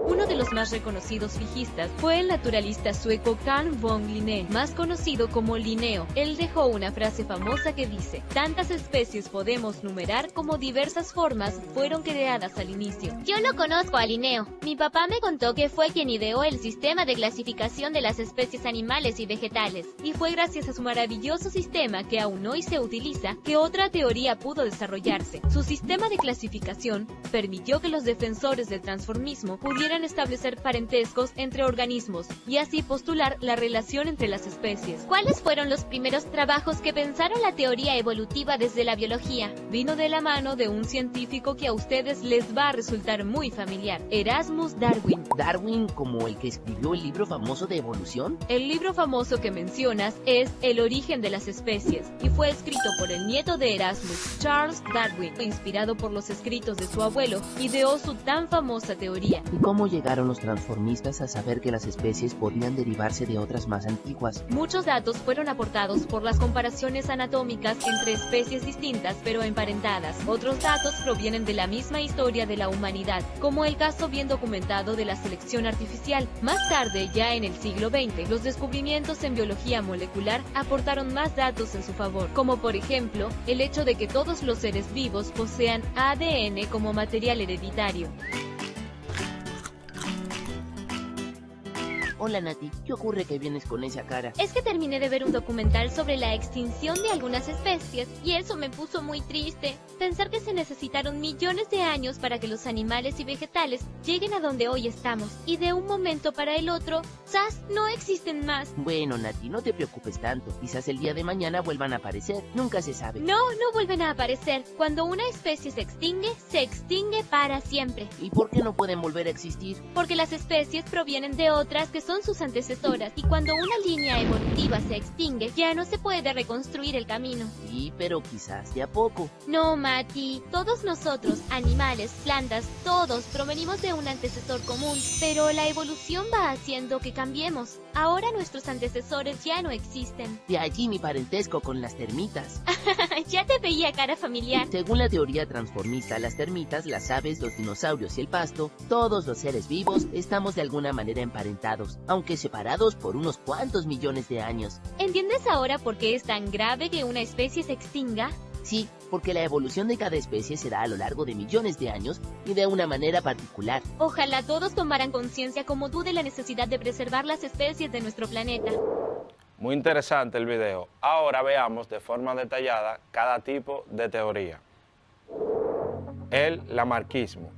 Uno de los más reconocidos fijistas fue el naturalista sueco Carl von Linné, más conocido como Linneo. Él dejó una frase famosa que dice: tantas especies podemos numerar como diversas formas fueron creadas al inicio. Yo no conozco a Linneo. Mi papá me contó que fue quien ideó el sistema de clasificación de las especies animales y vegetales. Y fue gracias a su maravilloso sistema, que aún hoy se utiliza, que otra teoría pudo desarrollarse. Su sistema de clasificación permitió que los defensores del transformismo pudieran establecer parentescos entre organismos y así postular la relación entre las especies. ¿Cuáles fueron los primeros trabajos que pensaron la teoría evolutiva desde la biología? Vino de la mano de un científico que a ustedes les va a resultar muy familiar: Erasmus Darwin. ¿Darwin como el que escribió el libro famoso de evolución? El libro famoso que mencionas es El origen de las especies y fue escrito por el nieto de Erasmus, Charles Darwin. Inspirado por los escritos de su abuelo, ideó su tan famosa teoría. ¿Y cómo llegaron los transformistas a saber que las especies podían derivarse de otras más antiguas? Muchos datos fueron aportados por las comparaciones anatómicas entre especies distintas pero emparentadas. Otros datos provienen de la misma historia de la humanidad, como el caso bien documentado de la selección artificial. Más tarde, ya en el siglo XX, los descubrimientos en biología molecular aportaron más datos en su favor, como por ejemplo, el hecho de que todos los seres vivos posean ADN como material hereditario. Hola Nati, ¿qué ocurre que vienes con esa cara? Es que terminé de ver un documental sobre la extinción de algunas especies y eso me puso muy triste. Pensar que se necesitaron millones de años para que los animales y vegetales lleguen a donde hoy estamos y de un momento para el otro, ¡zas!, no existen más. Bueno Nati, no te preocupes tanto, quizás el día de mañana vuelvan a aparecer, nunca se sabe. No vuelven a aparecer. Cuando una especie se extingue para siempre. ¿Y por qué no pueden volver a existir? Porque las especies provienen de otras que son sus antecesoras, y cuando una línea evolutiva se extingue, ya no se puede reconstruir el camino. Sí, pero quizás de a poco. No, Mati, todos nosotros, animales, plantas, todos provenimos de un antecesor común, pero la evolución va haciendo que cambiemos. Ahora nuestros antecesores ya no existen. De allí mi parentesco con las termitas. Ya te veía cara familiar. Según la teoría transformista, las termitas, las aves, los dinosaurios y el pasto, todos los seres vivos estamos de alguna manera emparentados, aunque separados por unos cuantos millones de años. ¿Entiendes ahora por qué es tan grave que una especie se extinga? Sí, porque la evolución de cada especie se da a lo largo de millones de años y de una manera particular. Ojalá todos tomaran conciencia como tú de la necesidad de preservar las especies de nuestro planeta. Muy interesante el video. Ahora veamos de forma detallada cada tipo de teoría. El lamarckismo.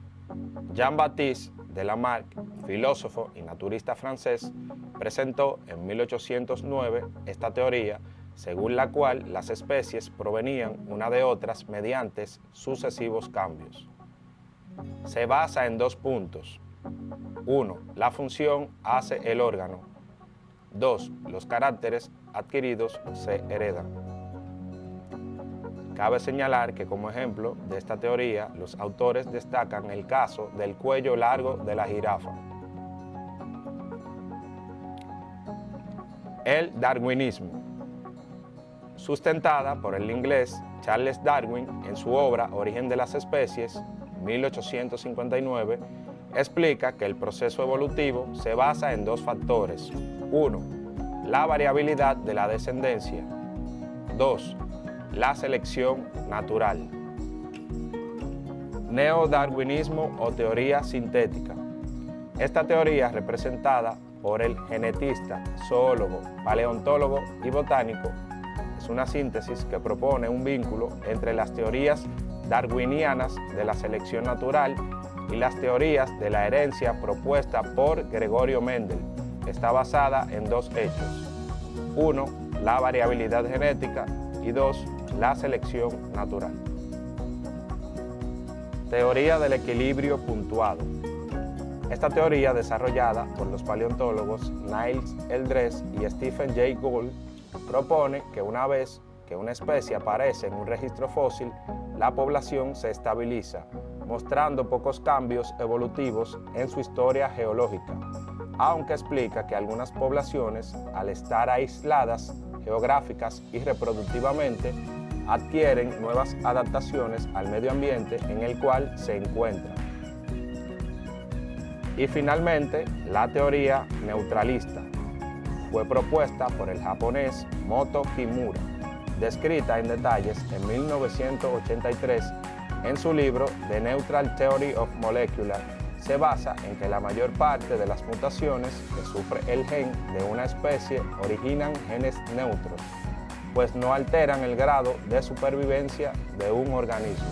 Jean-Baptiste de Lamarck, filósofo y naturista francés, presentó en 1809 esta teoría, según la cual las especies provenían una de otras mediante sucesivos cambios. Se basa en dos puntos. 1. La función hace el órgano. 2. Los caracteres adquiridos se heredan. Cabe señalar que como ejemplo de esta teoría, los autores destacan el caso del cuello largo de la jirafa. El darwinismo, sustentada por el inglés Charles Darwin en su obra Origen de las especies, 1859, explica que el proceso evolutivo se basa en dos factores. 1. La variabilidad de la descendencia. 2. La selección natural. Neodarwinismo o teoría sintética. Esta teoría, representada por el genetista, zoólogo, paleontólogo y botánico, es una síntesis que propone un vínculo entre las teorías darwinianas de la selección natural y las teorías de la herencia propuesta por Gregorio Mendel. Está basada en dos hechos. 1. La variabilidad genética y 2. La selección natural. Teoría del equilibrio puntuado. Esta teoría, desarrollada por los paleontólogos Niles Eldredge y Stephen Jay Gould, propone que una vez que una especie aparece en un registro fósil, la población se estabiliza, mostrando pocos cambios evolutivos en su historia geológica, aunque explica que algunas poblaciones, al estar aisladas geográficas y reproductivamente, adquieren nuevas adaptaciones al medio ambiente en el cual se encuentran. Y finalmente, la teoría neutralista fue propuesta por el japonés Moto Kimura, descrita en detalles en 1983 en su libro The Neutral Theory of Molecular. Se basa en que la mayor parte de las mutaciones que sufre el gen de una especie originan genes neutros, pues no alteran el grado de supervivencia de un organismo.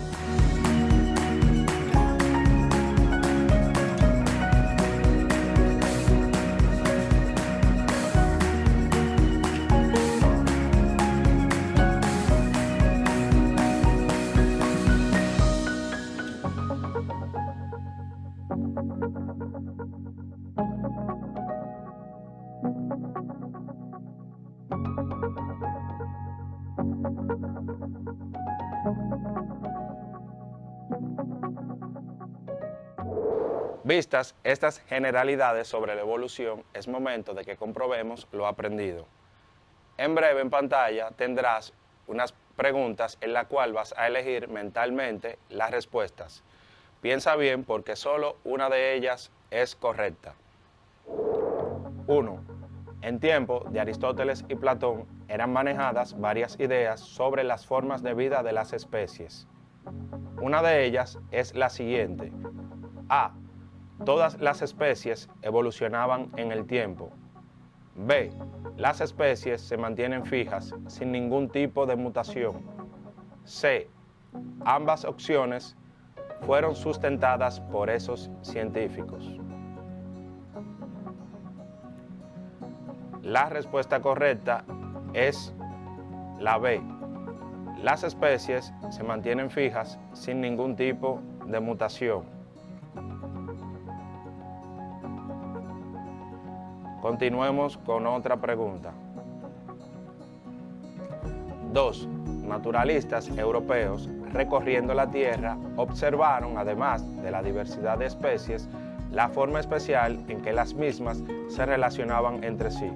Vistas estas generalidades sobre la evolución, es momento de que comprobemos lo aprendido. En breve en pantalla tendrás unas preguntas en las cuales vas a elegir mentalmente las respuestas. Piensa bien porque solo una de ellas es correcta. 1. En tiempo de Aristóteles y Platón eran manejadas varias ideas sobre las formas de vida de las especies. Una de ellas es la siguiente. A. Todas las especies evolucionaban en el tiempo. B. Las especies se mantienen fijas sin ningún tipo de mutación. C. Ambas opciones fueron sustentadas por esos científicos. La respuesta correcta es la B. Las especies se mantienen fijas sin ningún tipo de mutación. Continuemos con otra pregunta. 2. Naturalistas europeos recorriendo la Tierra observaron, además de la diversidad de especies, la forma especial en que las mismas se relacionaban entre sí.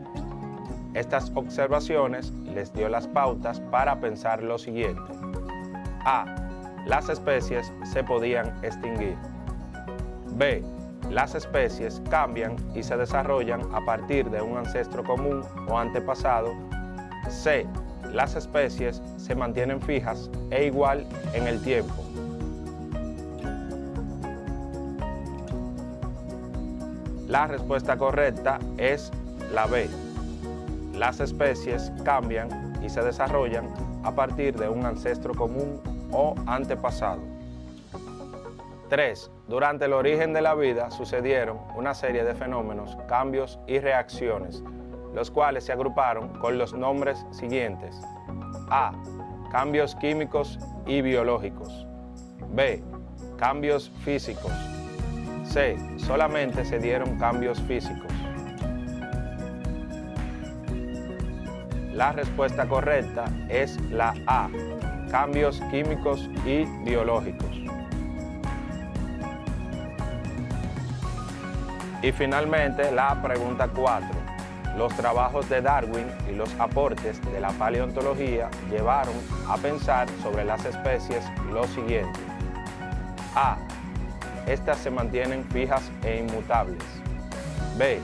Estas observaciones les dio las pautas para pensar lo siguiente. A. Las especies se podían extinguir. B. Las especies cambian y se desarrollan a partir de un ancestro común o antepasado. C. Las especies se mantienen fijas e igual en el tiempo. La respuesta correcta es la B. Las especies cambian y se desarrollan a partir de un ancestro común o antepasado. 3. Durante el origen de la vida sucedieron una serie de fenómenos, cambios y reacciones, los cuales se agruparon con los nombres siguientes. A. Cambios químicos y biológicos. B. Cambios físicos. C. Solamente se dieron cambios físicos. La respuesta correcta es la A, cambios químicos y biológicos. Y finalmente la pregunta 4. Los trabajos de Darwin y los aportes de la paleontología llevaron a pensar sobre las especies lo siguiente. A. Estas se mantienen fijas e inmutables. B.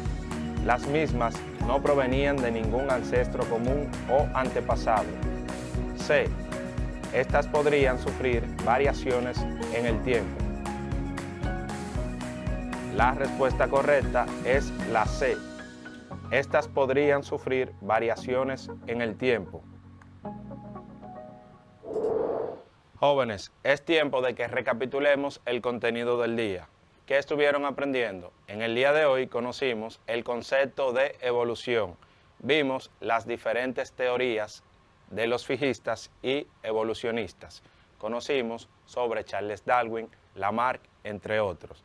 Las mismas no provenían de ningún ancestro común o antepasado. C. Estas podrían sufrir variaciones en el tiempo. La respuesta correcta es la C. Estas podrían sufrir variaciones en el tiempo. Jóvenes, es tiempo de que recapitulemos el contenido del día. ¿Qué estuvieron aprendiendo? En el día de hoy conocimos el concepto de evolución. Vimos las diferentes teorías de los fijistas y evolucionistas. Conocimos sobre Charles Darwin, Lamarck, entre otros.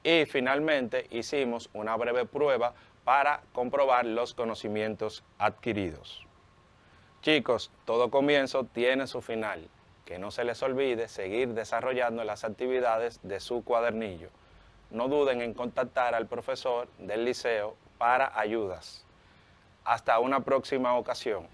Y finalmente hicimos una breve prueba para comprobar los conocimientos adquiridos. Chicos, todo comienzo tiene su final. Que no se les olvide seguir desarrollando las actividades de su cuadernillo. No duden en contactar al profesor del liceo para ayudas. Hasta una próxima ocasión.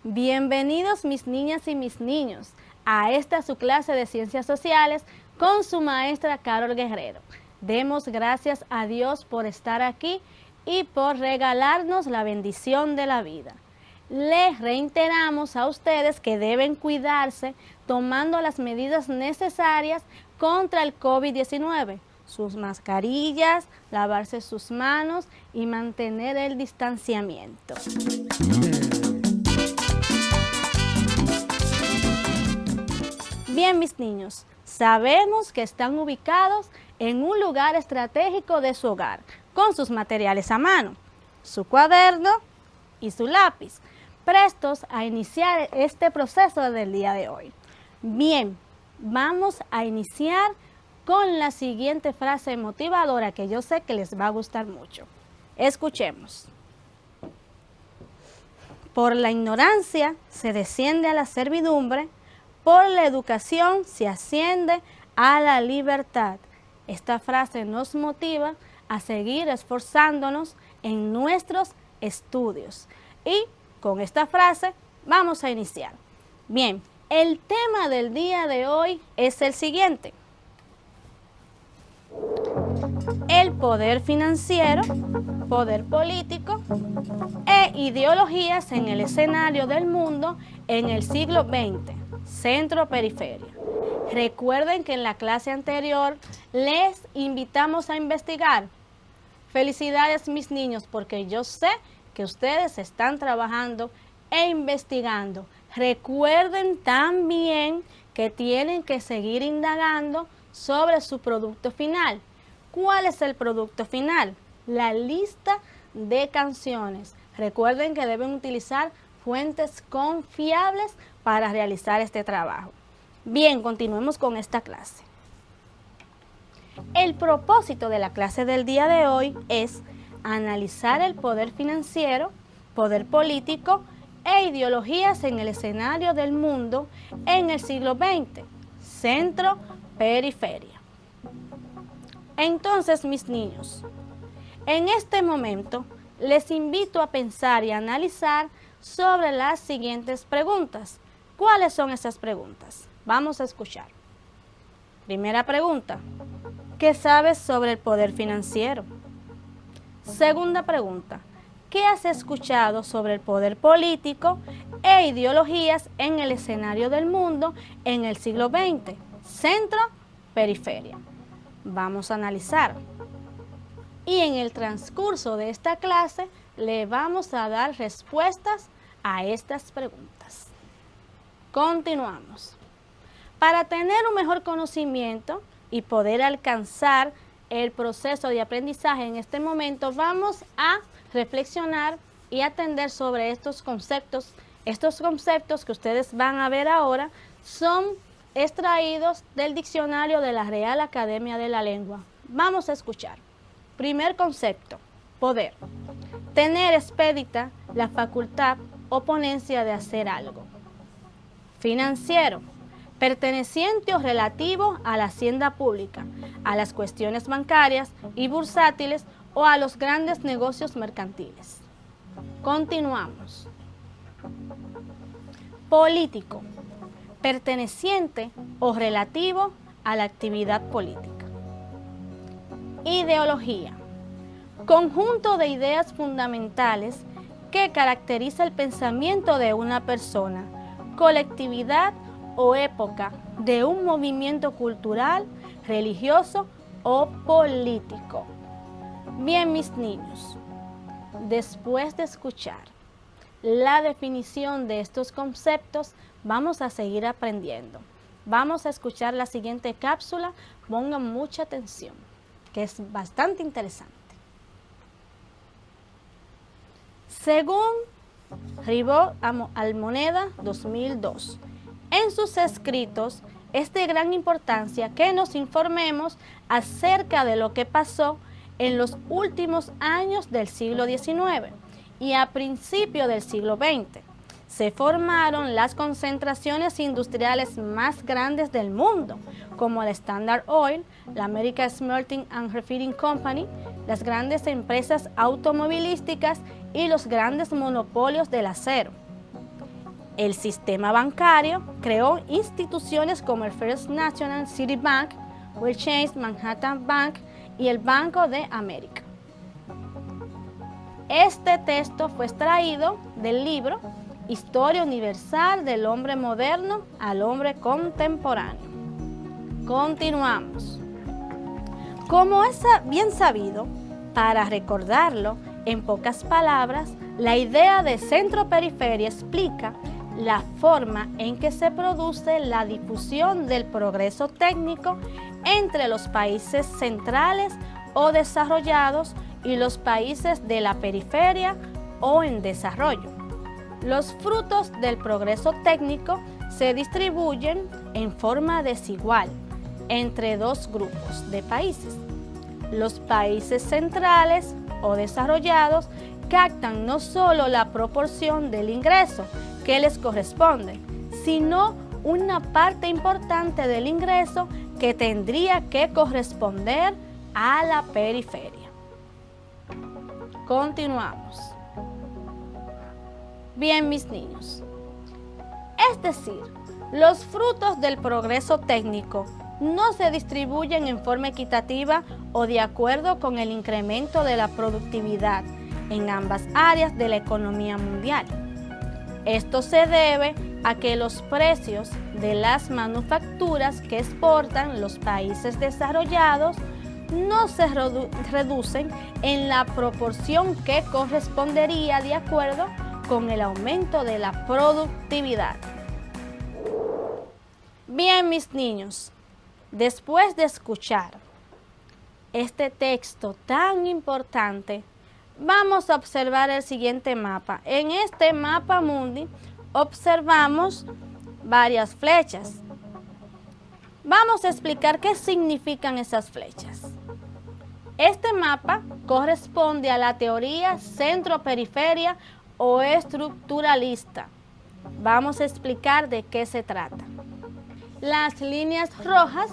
Bienvenidos mis niñas y mis niños a esta su clase de Ciencias Sociales con su maestra Carol Guerrero. Demos gracias a Dios por estar aquí y por regalarnos la bendición de la vida. Les reiteramos a ustedes que deben cuidarse tomando las medidas necesarias contra el COVID-19, sus mascarillas, lavarse sus manos y mantener el distanciamiento. Bien, mis niños, sabemos que están ubicados en un lugar estratégico de su hogar, con sus materiales a mano, su cuaderno y su lápiz, prestos a iniciar este proceso del día de hoy. Bien, vamos a iniciar con la siguiente frase motivadora que yo sé que les va a gustar mucho. Escuchemos. Por la ignorancia se desciende a la servidumbre, por la educación se asciende a la libertad. Esta frase nos motiva a seguir esforzándonos en nuestros estudios. Y con esta frase vamos a iniciar. Bien, el tema del día de hoy es el siguiente. El poder financiero, poder político e ideologías en el escenario del mundo en el siglo XX. Centro-periferia. Recuerden que en la clase anterior les invitamos a investigar. Felicidades mis niños, porque yo sé que ustedes están trabajando e investigando. Recuerden también que tienen que seguir indagando sobre su producto final. ¿Cuál es el producto final? La lista de canciones. Recuerden que deben utilizar fuentes confiables para realizar este trabajo. Bien, continuemos con esta clase. El propósito de la clase del día de hoy es analizar el poder financiero, poder político e ideologías en el escenario del mundo en el siglo XX, centro-periferia. Entonces, mis niños, en este momento les invito a pensar y analizar sobre las siguientes preguntas. ¿Cuáles son esas preguntas? Vamos a escuchar. Primera pregunta, ¿qué sabes sobre el poder financiero? Segunda pregunta, ¿qué has escuchado sobre el poder político e ideologías en el escenario del mundo en el siglo XX? Centro-periferia. Vamos a analizar. Y en el transcurso de esta clase le vamos a dar respuestas a estas preguntas. Continuamos. Para tener un mejor conocimiento y poder alcanzar el proceso de aprendizaje, en este momento vamos a reflexionar y atender sobre estos conceptos. Estos conceptos que ustedes van a ver ahora son extraídos del diccionario de la Real Academia de la Lengua. Vamos a escuchar. Primer concepto, poder. Tener expedita la facultad o ponencia de hacer algo. Financiero. Perteneciente o relativo a la hacienda pública, a las cuestiones bancarias y bursátiles o a los grandes negocios mercantiles. Continuamos. Político. Perteneciente o relativo a la actividad política. Ideología. Conjunto de ideas fundamentales que caracteriza el pensamiento de una persona, colectividad o época de un movimiento cultural, religioso o político. Bien, mis niños, después de escuchar la definición de estos conceptos, vamos a seguir aprendiendo. Vamos a escuchar la siguiente cápsula, pongan mucha atención, que es bastante interesante. Según Ribot Almoneda 2002, en sus escritos es de gran importancia que nos informemos acerca de lo que pasó en los últimos años del siglo XIX y a principios del siglo XX. Se formaron las concentraciones industriales más grandes del mundo, como la Standard Oil, la American Smelting and Refining Company, las grandes empresas automovilísticas y los grandes monopolios del acero. El sistema bancario creó instituciones como el First National Citibank, Will Chase Manhattan Bank y el Banco de América. Este texto fue extraído del libro Historia Universal del Hombre Moderno al Hombre Contemporáneo. Continuamos. Como es bien sabido, para recordarlo en pocas palabras, la idea de centro-periferia explica la forma en que se produce la difusión del progreso técnico entre los países centrales o desarrollados y los países de la periferia o en desarrollo. Los frutos del progreso técnico se distribuyen en forma desigual entre dos grupos de países. Los países centrales o desarrollados captan no solo la proporción del ingreso que les corresponde, sino una parte importante del ingreso que tendría que corresponder a la periferia. Continuamos. Bien, mis niños. Es decir, los frutos del progreso técnico no se distribuyen en forma equitativa o de acuerdo con el incremento de la productividad en ambas áreas de la economía mundial. Esto se debe a que los precios de las manufacturas que exportan los países desarrollados no se reducen en la proporción que correspondería de acuerdo con el aumento de la productividad. Bien, mis niños, después de escuchar este texto tan importante, vamos a observar el siguiente mapa. En este mapa mundi observamos varias flechas. Vamos a explicar qué significan esas flechas. Este mapa corresponde a la teoría centro-periferia o estructuralista. Vamos a explicar de qué se trata. Las líneas rojas,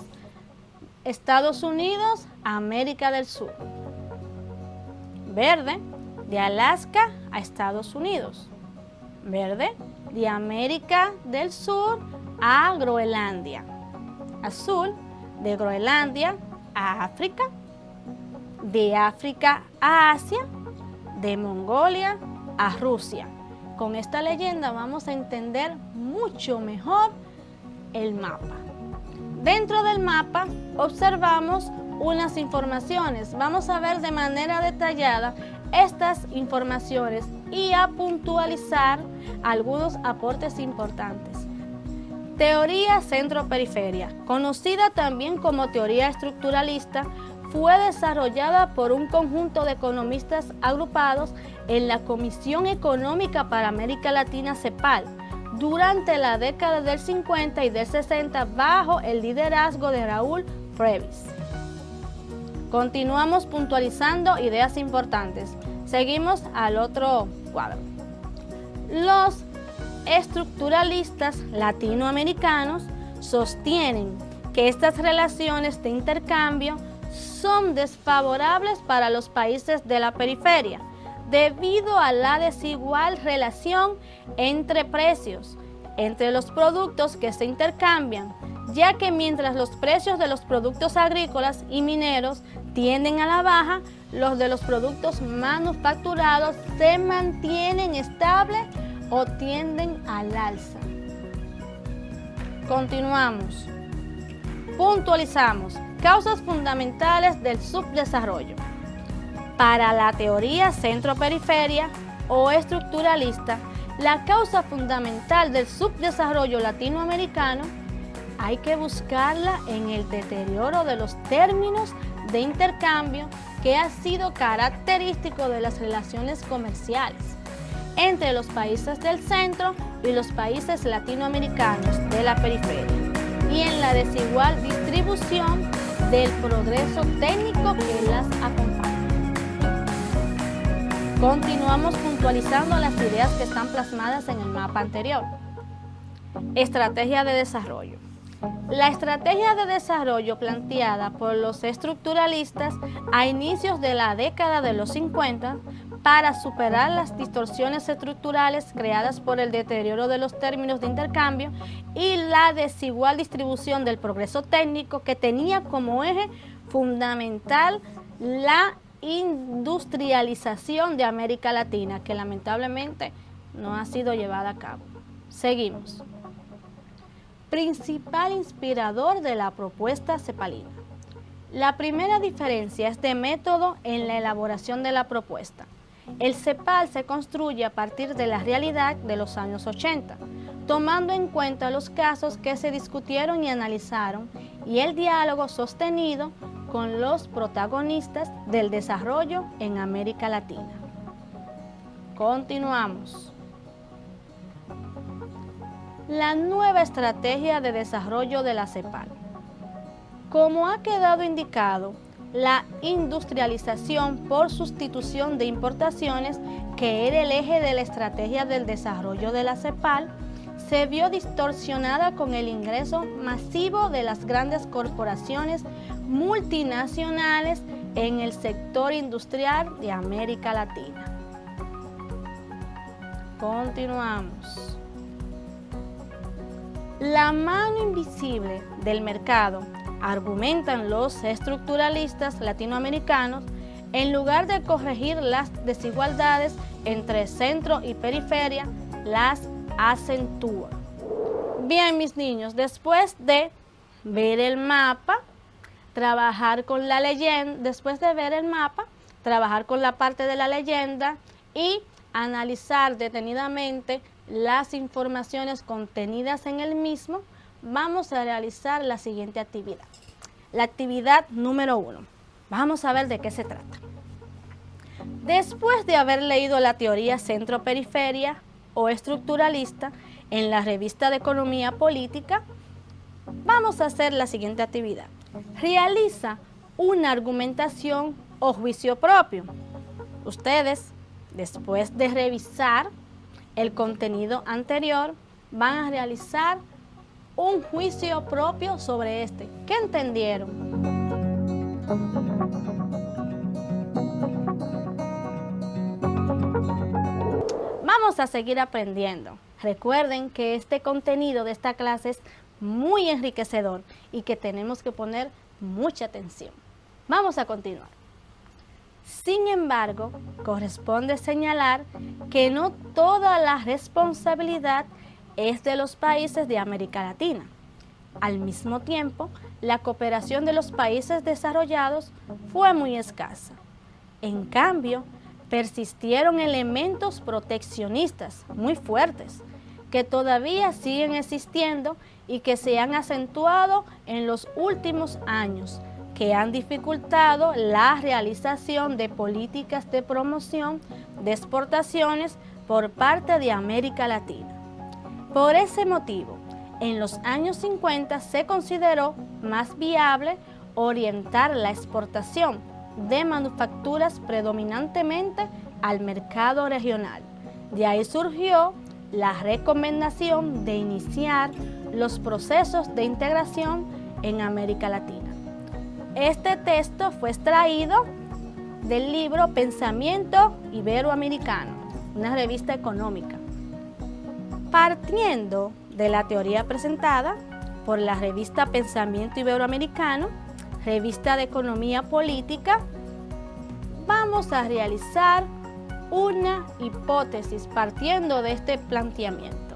Estados Unidos, América del Sur. Verde, de Alaska a Estados Unidos. Verde, de América del Sur a Groenlandia. Azul, de Groenlandia a África. De África a Asia. De Mongolia a Rusia. Con esta leyenda vamos a entender mucho mejor el mapa. Dentro del mapa observamos unas informaciones. Vamos a ver de manera detallada estas informaciones y a puntualizar algunos aportes importantes. Teoría centro-periferia, conocida también como teoría estructuralista, fue desarrollada por un conjunto de economistas agrupados en la Comisión Económica para América Latina, CEPAL, durante la década del 50 y del 60 bajo el liderazgo de Raúl Previs. Continuamos puntualizando ideas importantes. Seguimos al otro cuadro. Los estructuralistas latinoamericanos sostienen que estas relaciones de intercambio son desfavorables para los países de la periferia debido a la desigual relación entre precios entre los productos que se intercambian, ya que mientras los precios de los productos agrícolas y mineros tienden a la baja, los de los productos manufacturados se mantienen estables o tienden al alza. Continuamos. Puntualizamos causas fundamentales del subdesarrollo. Para la teoría centro-periferia o estructuralista, la causa fundamental del subdesarrollo latinoamericano hay que buscarla en el deterioro de los términos de intercambio que ha sido característico de las relaciones comerciales entre los países del centro y los países latinoamericanos de la periferia, y en la desigual distribución del progreso técnico que las acompaña. Continuamos puntualizando las ideas que están plasmadas en el mapa anterior. Estrategia de desarrollo. La estrategia de desarrollo planteada por los estructuralistas a inicios de la década de los 50 para superar las distorsiones estructurales creadas por el deterioro de los términos de intercambio y la desigual distribución del progreso técnico, que tenía como eje fundamental la industrialización de América Latina, que lamentablemente no ha sido llevada a cabo. Seguimos. Principal inspirador de la propuesta cepalina. La primera diferencia es de método en la elaboración de la propuesta. El CEPAL se construye a partir de la realidad de los años 80, tomando en cuenta los casos que se discutieron y analizaron y el diálogo sostenido con los protagonistas del desarrollo en América Latina. Continuamos. La nueva estrategia de desarrollo de la CEPAL. Como ha quedado indicado, la industrialización por sustitución de importaciones, que era el eje de la estrategia del desarrollo de la CEPAL, se vio distorsionada con el ingreso masivo de las grandes corporaciones multinacionales en el sector industrial de América Latina. Continuamos. La mano invisible del mercado, argumentan los estructuralistas latinoamericanos, en lugar de corregir las desigualdades entre centro y periferia, las acentúa. Bien, mis niños, después de ver el mapa, trabajar con la leyenda, después de ver el mapa, trabajar con la parte de la leyenda y analizar detenidamente las informaciones contenidas en el mismo, vamos a realizar la siguiente actividad. La actividad número 1. Vamos a ver de qué se trata. Después de haber leído la teoría centro-periferia o estructuralista en la revista de Economía Política, vamos a hacer la siguiente actividad. Realiza una argumentación o juicio propio. Ustedes, después de revisar el contenido anterior, van a realizar un juicio propio sobre este. ¿Qué entendieron? Vamos a seguir aprendiendo. Recuerden que este contenido de esta clase es muy enriquecedor y que tenemos que poner mucha atención. Vamos a continuar. Sin embargo, corresponde señalar que no toda la responsabilidad es de los países de América Latina. Al mismo tiempo, la cooperación de los países desarrollados fue muy escasa. En cambio, persistieron elementos proteccionistas muy fuertes, que todavía siguen existiendo y que se han acentuado en los últimos años, que han dificultado la realización de políticas de promoción de exportaciones por parte de América Latina. Por ese motivo, en los años 50 se consideró más viable orientar la exportación de manufacturas predominantemente al mercado regional. De ahí surgió la recomendación de iniciar los procesos de integración en América Latina. Este texto fue extraído del libro Pensamiento Iberoamericano, una revista económica. Partiendo de la teoría presentada por la revista Pensamiento Iberoamericano, revista de economía política, vamos a realizar una hipótesis partiendo de este planteamiento.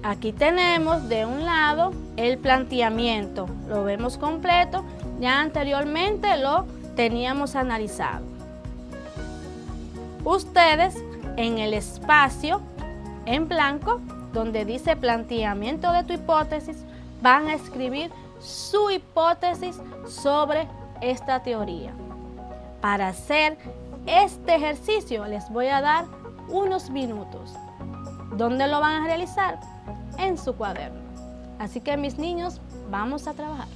Aquí tenemos de un lado el planteamiento, lo vemos completo, ya anteriormente lo teníamos analizado. Ustedes en el espacio en blanco, donde dice planteamiento de tu hipótesis, van a escribir su hipótesis sobre esta teoría. Para hacer este ejercicio les voy a dar unos minutos. ¿Dónde lo van a realizar? En su cuaderno. Así que mis niños, vamos a trabajar.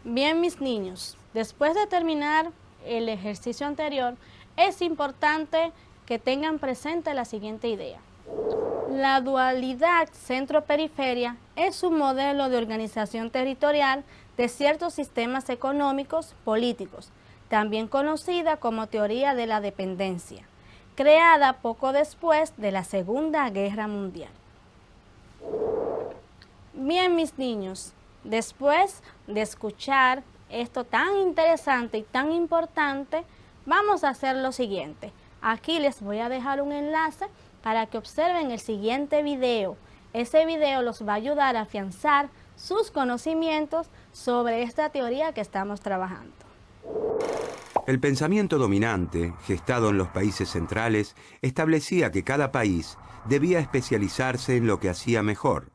Bien, mis niños, después de terminar el ejercicio anterior, es importante que tengan presente la siguiente idea. La dualidad centro-periferia es un modelo de organización territorial de ciertos sistemas económicos políticos, también conocida como teoría de la dependencia, creada poco después de la Segunda Guerra Mundial. Bien, mis niños, después de escuchar esto tan interesante y tan importante, vamos a hacer lo siguiente. Aquí les voy a dejar un enlace para que observen el siguiente video. Ese video los va a ayudar a afianzar sus conocimientos sobre esta teoría que estamos trabajando. El pensamiento dominante, gestado en los países centrales, establecía que cada país debía especializarse en lo que hacía mejor,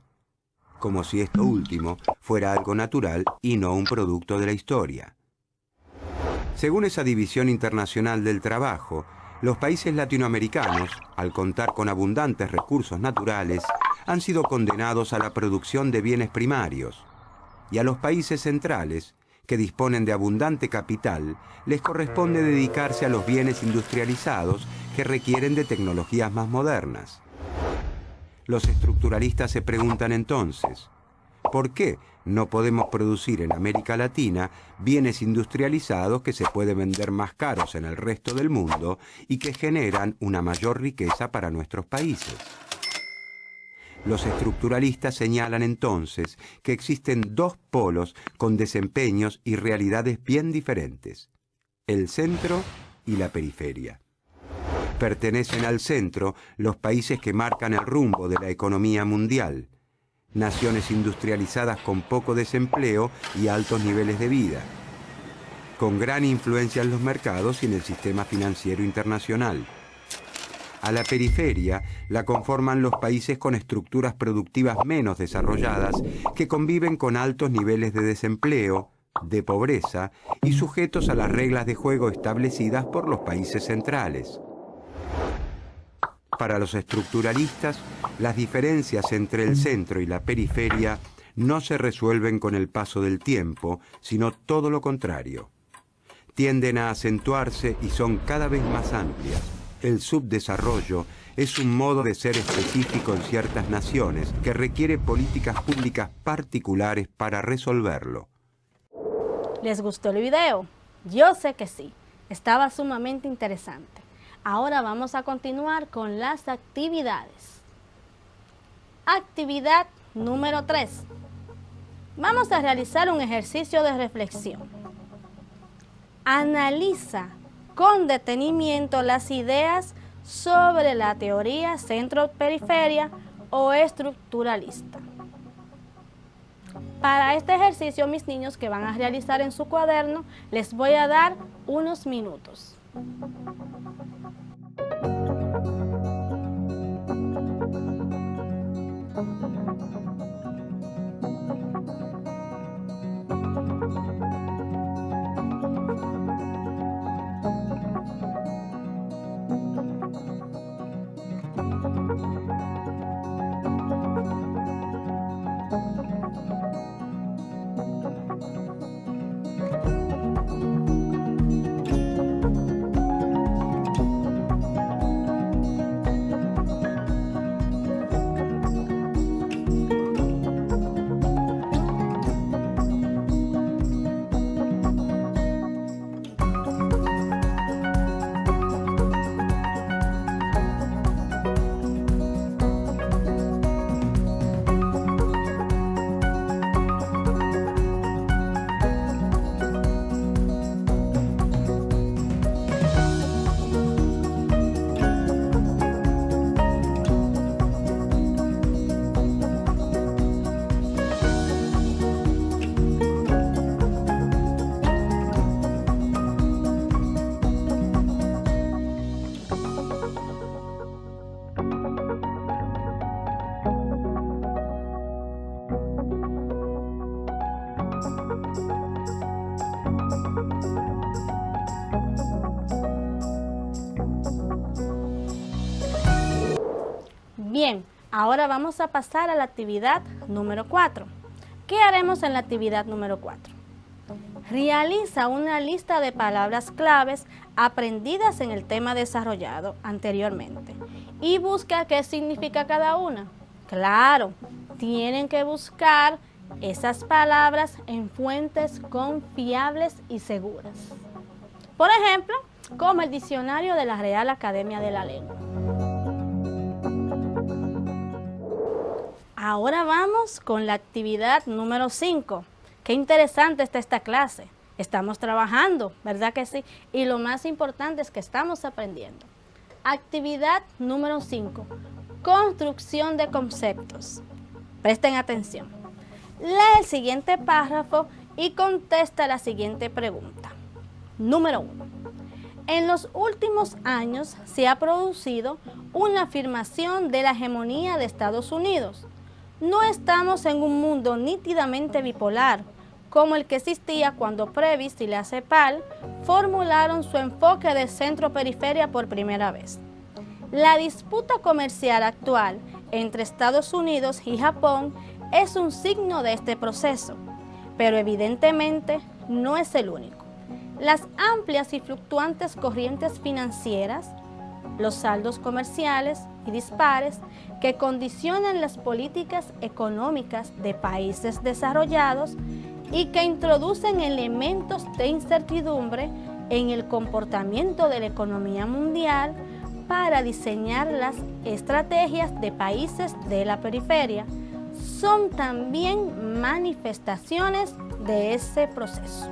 como si esto último fuera algo natural y no un producto de la historia. Según esa división internacional del trabajo, los países latinoamericanos, al contar con abundantes recursos naturales, han sido condenados a la producción de bienes primarios, y a los países centrales, que disponen de abundante capital, les corresponde dedicarse a los bienes industrializados que requieren de tecnologías más modernas. Los estructuralistas se preguntan entonces, ¿por qué no podemos producir en América Latina bienes industrializados que se pueden vender más caros en el resto del mundo y que generan una mayor riqueza para nuestros países? Los estructuralistas señalan entonces que existen dos polos con desempeños y realidades bien diferentes, el centro y la periferia. Pertenecen al centro los países que marcan el rumbo de la economía mundial, naciones industrializadas con poco desempleo y altos niveles de vida, con gran influencia en los mercados y en el sistema financiero internacional. A la periferia la conforman los países con estructuras productivas menos desarrolladas que conviven con altos niveles de desempleo, de pobreza y sujetos a las reglas de juego establecidas por los países centrales. Para los estructuralistas, las diferencias entre el centro y la periferia no se resuelven con el paso del tiempo, sino todo lo contrario. Tienden a acentuarse y son cada vez más amplias. El subdesarrollo es un modo de ser específico en ciertas naciones que requiere políticas públicas particulares para resolverlo. ¿Les gustó el video? Yo sé que sí. Estaba sumamente interesante. Ahora vamos a continuar con las actividades. Actividad número 3. Vamos a realizar un ejercicio de reflexión. Analiza con detenimiento las ideas sobre la teoría centro-periferia o estructuralista. Para este ejercicio, mis niños, que van a realizar en su cuaderno, les voy a dar unos minutos. Bien, ahora vamos a pasar a la actividad número 4. ¿Qué haremos en la actividad número 4? Realiza una lista de palabras claves aprendidas en el tema desarrollado anteriormente y busca qué significa cada una. Claro, tienen que buscar esas palabras en fuentes confiables y seguras. Por ejemplo, como el diccionario de la Real Academia de la Lengua. Ahora vamos con la actividad número 5. Qué interesante está esta clase. Estamos trabajando, ¿verdad que sí? Y lo más importante es que estamos aprendiendo. Actividad número 5. Construcción de conceptos. Presten atención. Lee el siguiente párrafo y contesta la siguiente pregunta. Número 1. En los últimos años se ha producido una afirmación de la hegemonía de Estados Unidos. No estamos en un mundo nítidamente bipolar, como el que existía cuando Previs y la CEPAL formularon su enfoque de centro-periferia por primera vez. La disputa comercial actual entre Estados Unidos y Japón es un signo de este proceso, pero evidentemente no es el único. Las amplias y fluctuantes corrientes financieras, los saldos comerciales y dispares que condicionan las políticas económicas de países desarrollados y que introducen elementos de incertidumbre en el comportamiento de la economía mundial para diseñar las estrategias de países de la periferia, son también manifestaciones de ese proceso.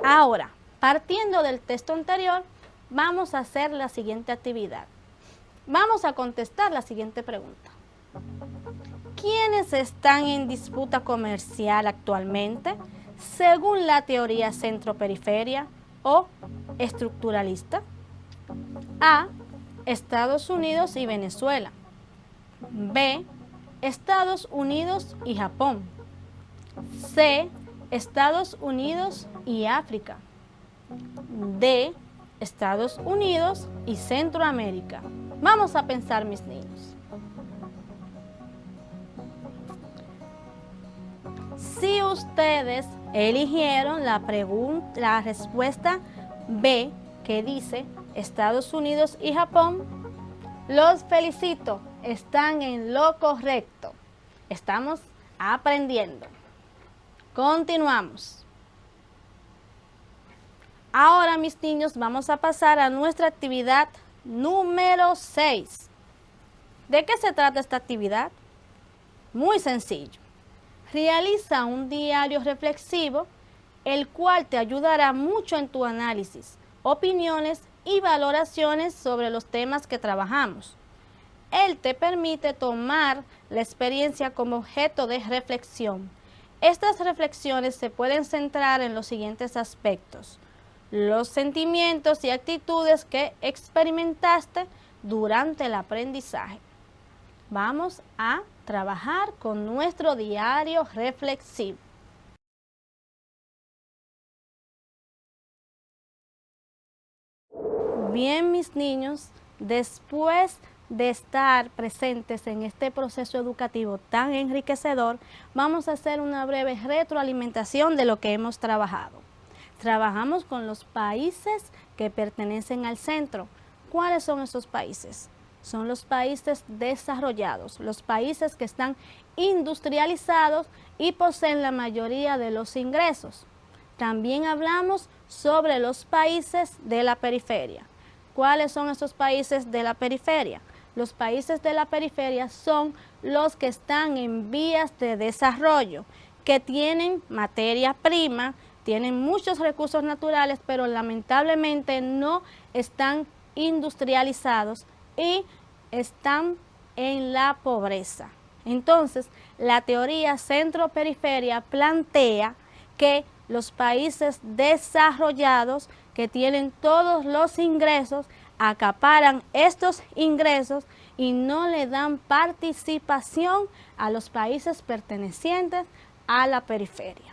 Ahora, Partiendo del texto anterior, vamos a hacer la siguiente actividad. Vamos a contestar la siguiente pregunta. ¿Quiénes están en disputa comercial actualmente según la teoría centro-periferia o estructuralista? A. Estados Unidos y Venezuela. B. Estados Unidos y Japón. C. Estados Unidos y África. D. Estados Unidos y Centroamérica. Vamos a pensar, mis niños. Si ustedes eligieron la respuesta B, que dice Estados Unidos y Japón, los felicito, están en lo correcto. Estamos aprendiendo. Continuamos. Ahora, mis niños, vamos a pasar a nuestra actividad número 6. ¿De qué se trata esta actividad? Muy sencillo. Realiza un diario reflexivo, el cual te ayudará mucho en tu análisis, opiniones y valoraciones sobre los temas que trabajamos. Él te permite tomar la experiencia como objeto de reflexión. Estas reflexiones se pueden centrar en los siguientes aspectos: los sentimientos y actitudes que experimentaste durante el aprendizaje. Vamos a trabajar con nuestro diario reflexivo. Bien, mis niños, después de estar presentes en este proceso educativo tan enriquecedor, vamos a hacer una breve retroalimentación de lo que hemos trabajado. Trabajamos con los países que pertenecen al centro. ¿Cuáles son esos países? Son los países desarrollados, los países que están industrializados y poseen la mayoría de los ingresos. También hablamos sobre los países de la periferia. ¿Cuáles son esos países de la periferia? Los países de la periferia son los que están en vías de desarrollo, que tienen materia prima, tienen muchos recursos naturales, pero lamentablemente no están industrializados y están en la pobreza. Entonces, la teoría centro-periferia plantea que los países desarrollados que tienen todos los ingresos acaparan estos ingresos y no le dan participación a los países pertenecientes a la periferia.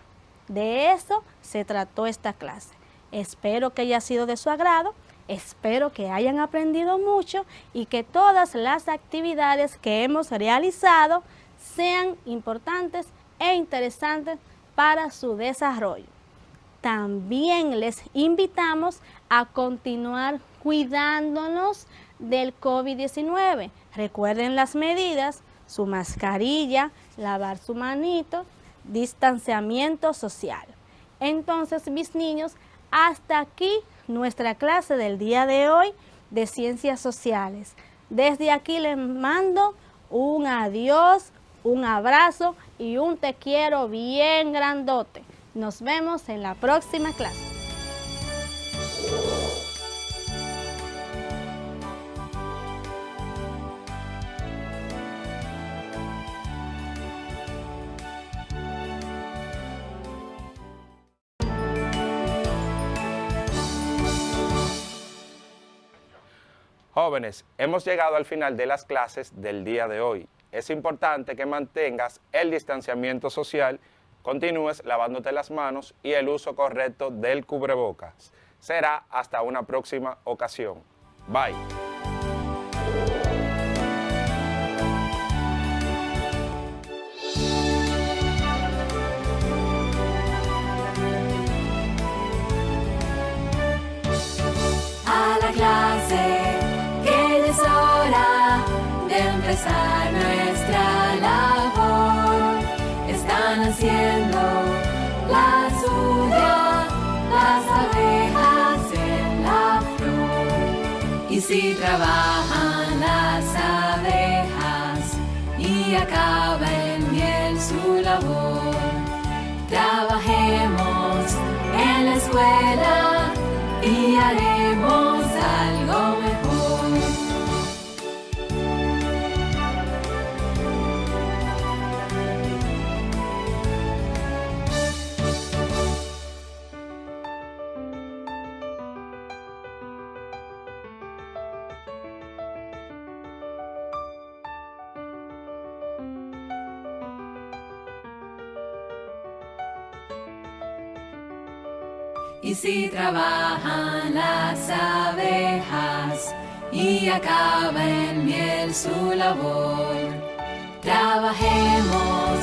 De eso se trató esta clase. Espero que haya sido de su agrado. Espero que hayan aprendido mucho y que todas las actividades que hemos realizado sean importantes e interesantes para su desarrollo. También les invitamos a continuar cuidándonos del COVID-19. Recuerden las medidas, su mascarilla, lavar su manito, distanciamiento social. Entonces, mis niños, hasta aquí nuestra clase del día de hoy de Ciencias Sociales. Desde aquí les mando un adiós, un abrazo y un te quiero bien grandote. Nos vemos en la próxima clase. Jóvenes, hemos llegado al final de las clases del día de hoy. Es importante que mantengas el distanciamiento social, continúes lavándote las manos y el uso correcto del cubrebocas. Será hasta una próxima ocasión. Bye. A la clase, que es hora de empezar nuestra labor. Están haciendo la suya las abejas en la flor. Y si trabajan las abejas y acaba en miel su labor, trabajemos en la escuela y haremos algo mejor. Y si trabajan las abejas y acaba en miel su labor, trabajemos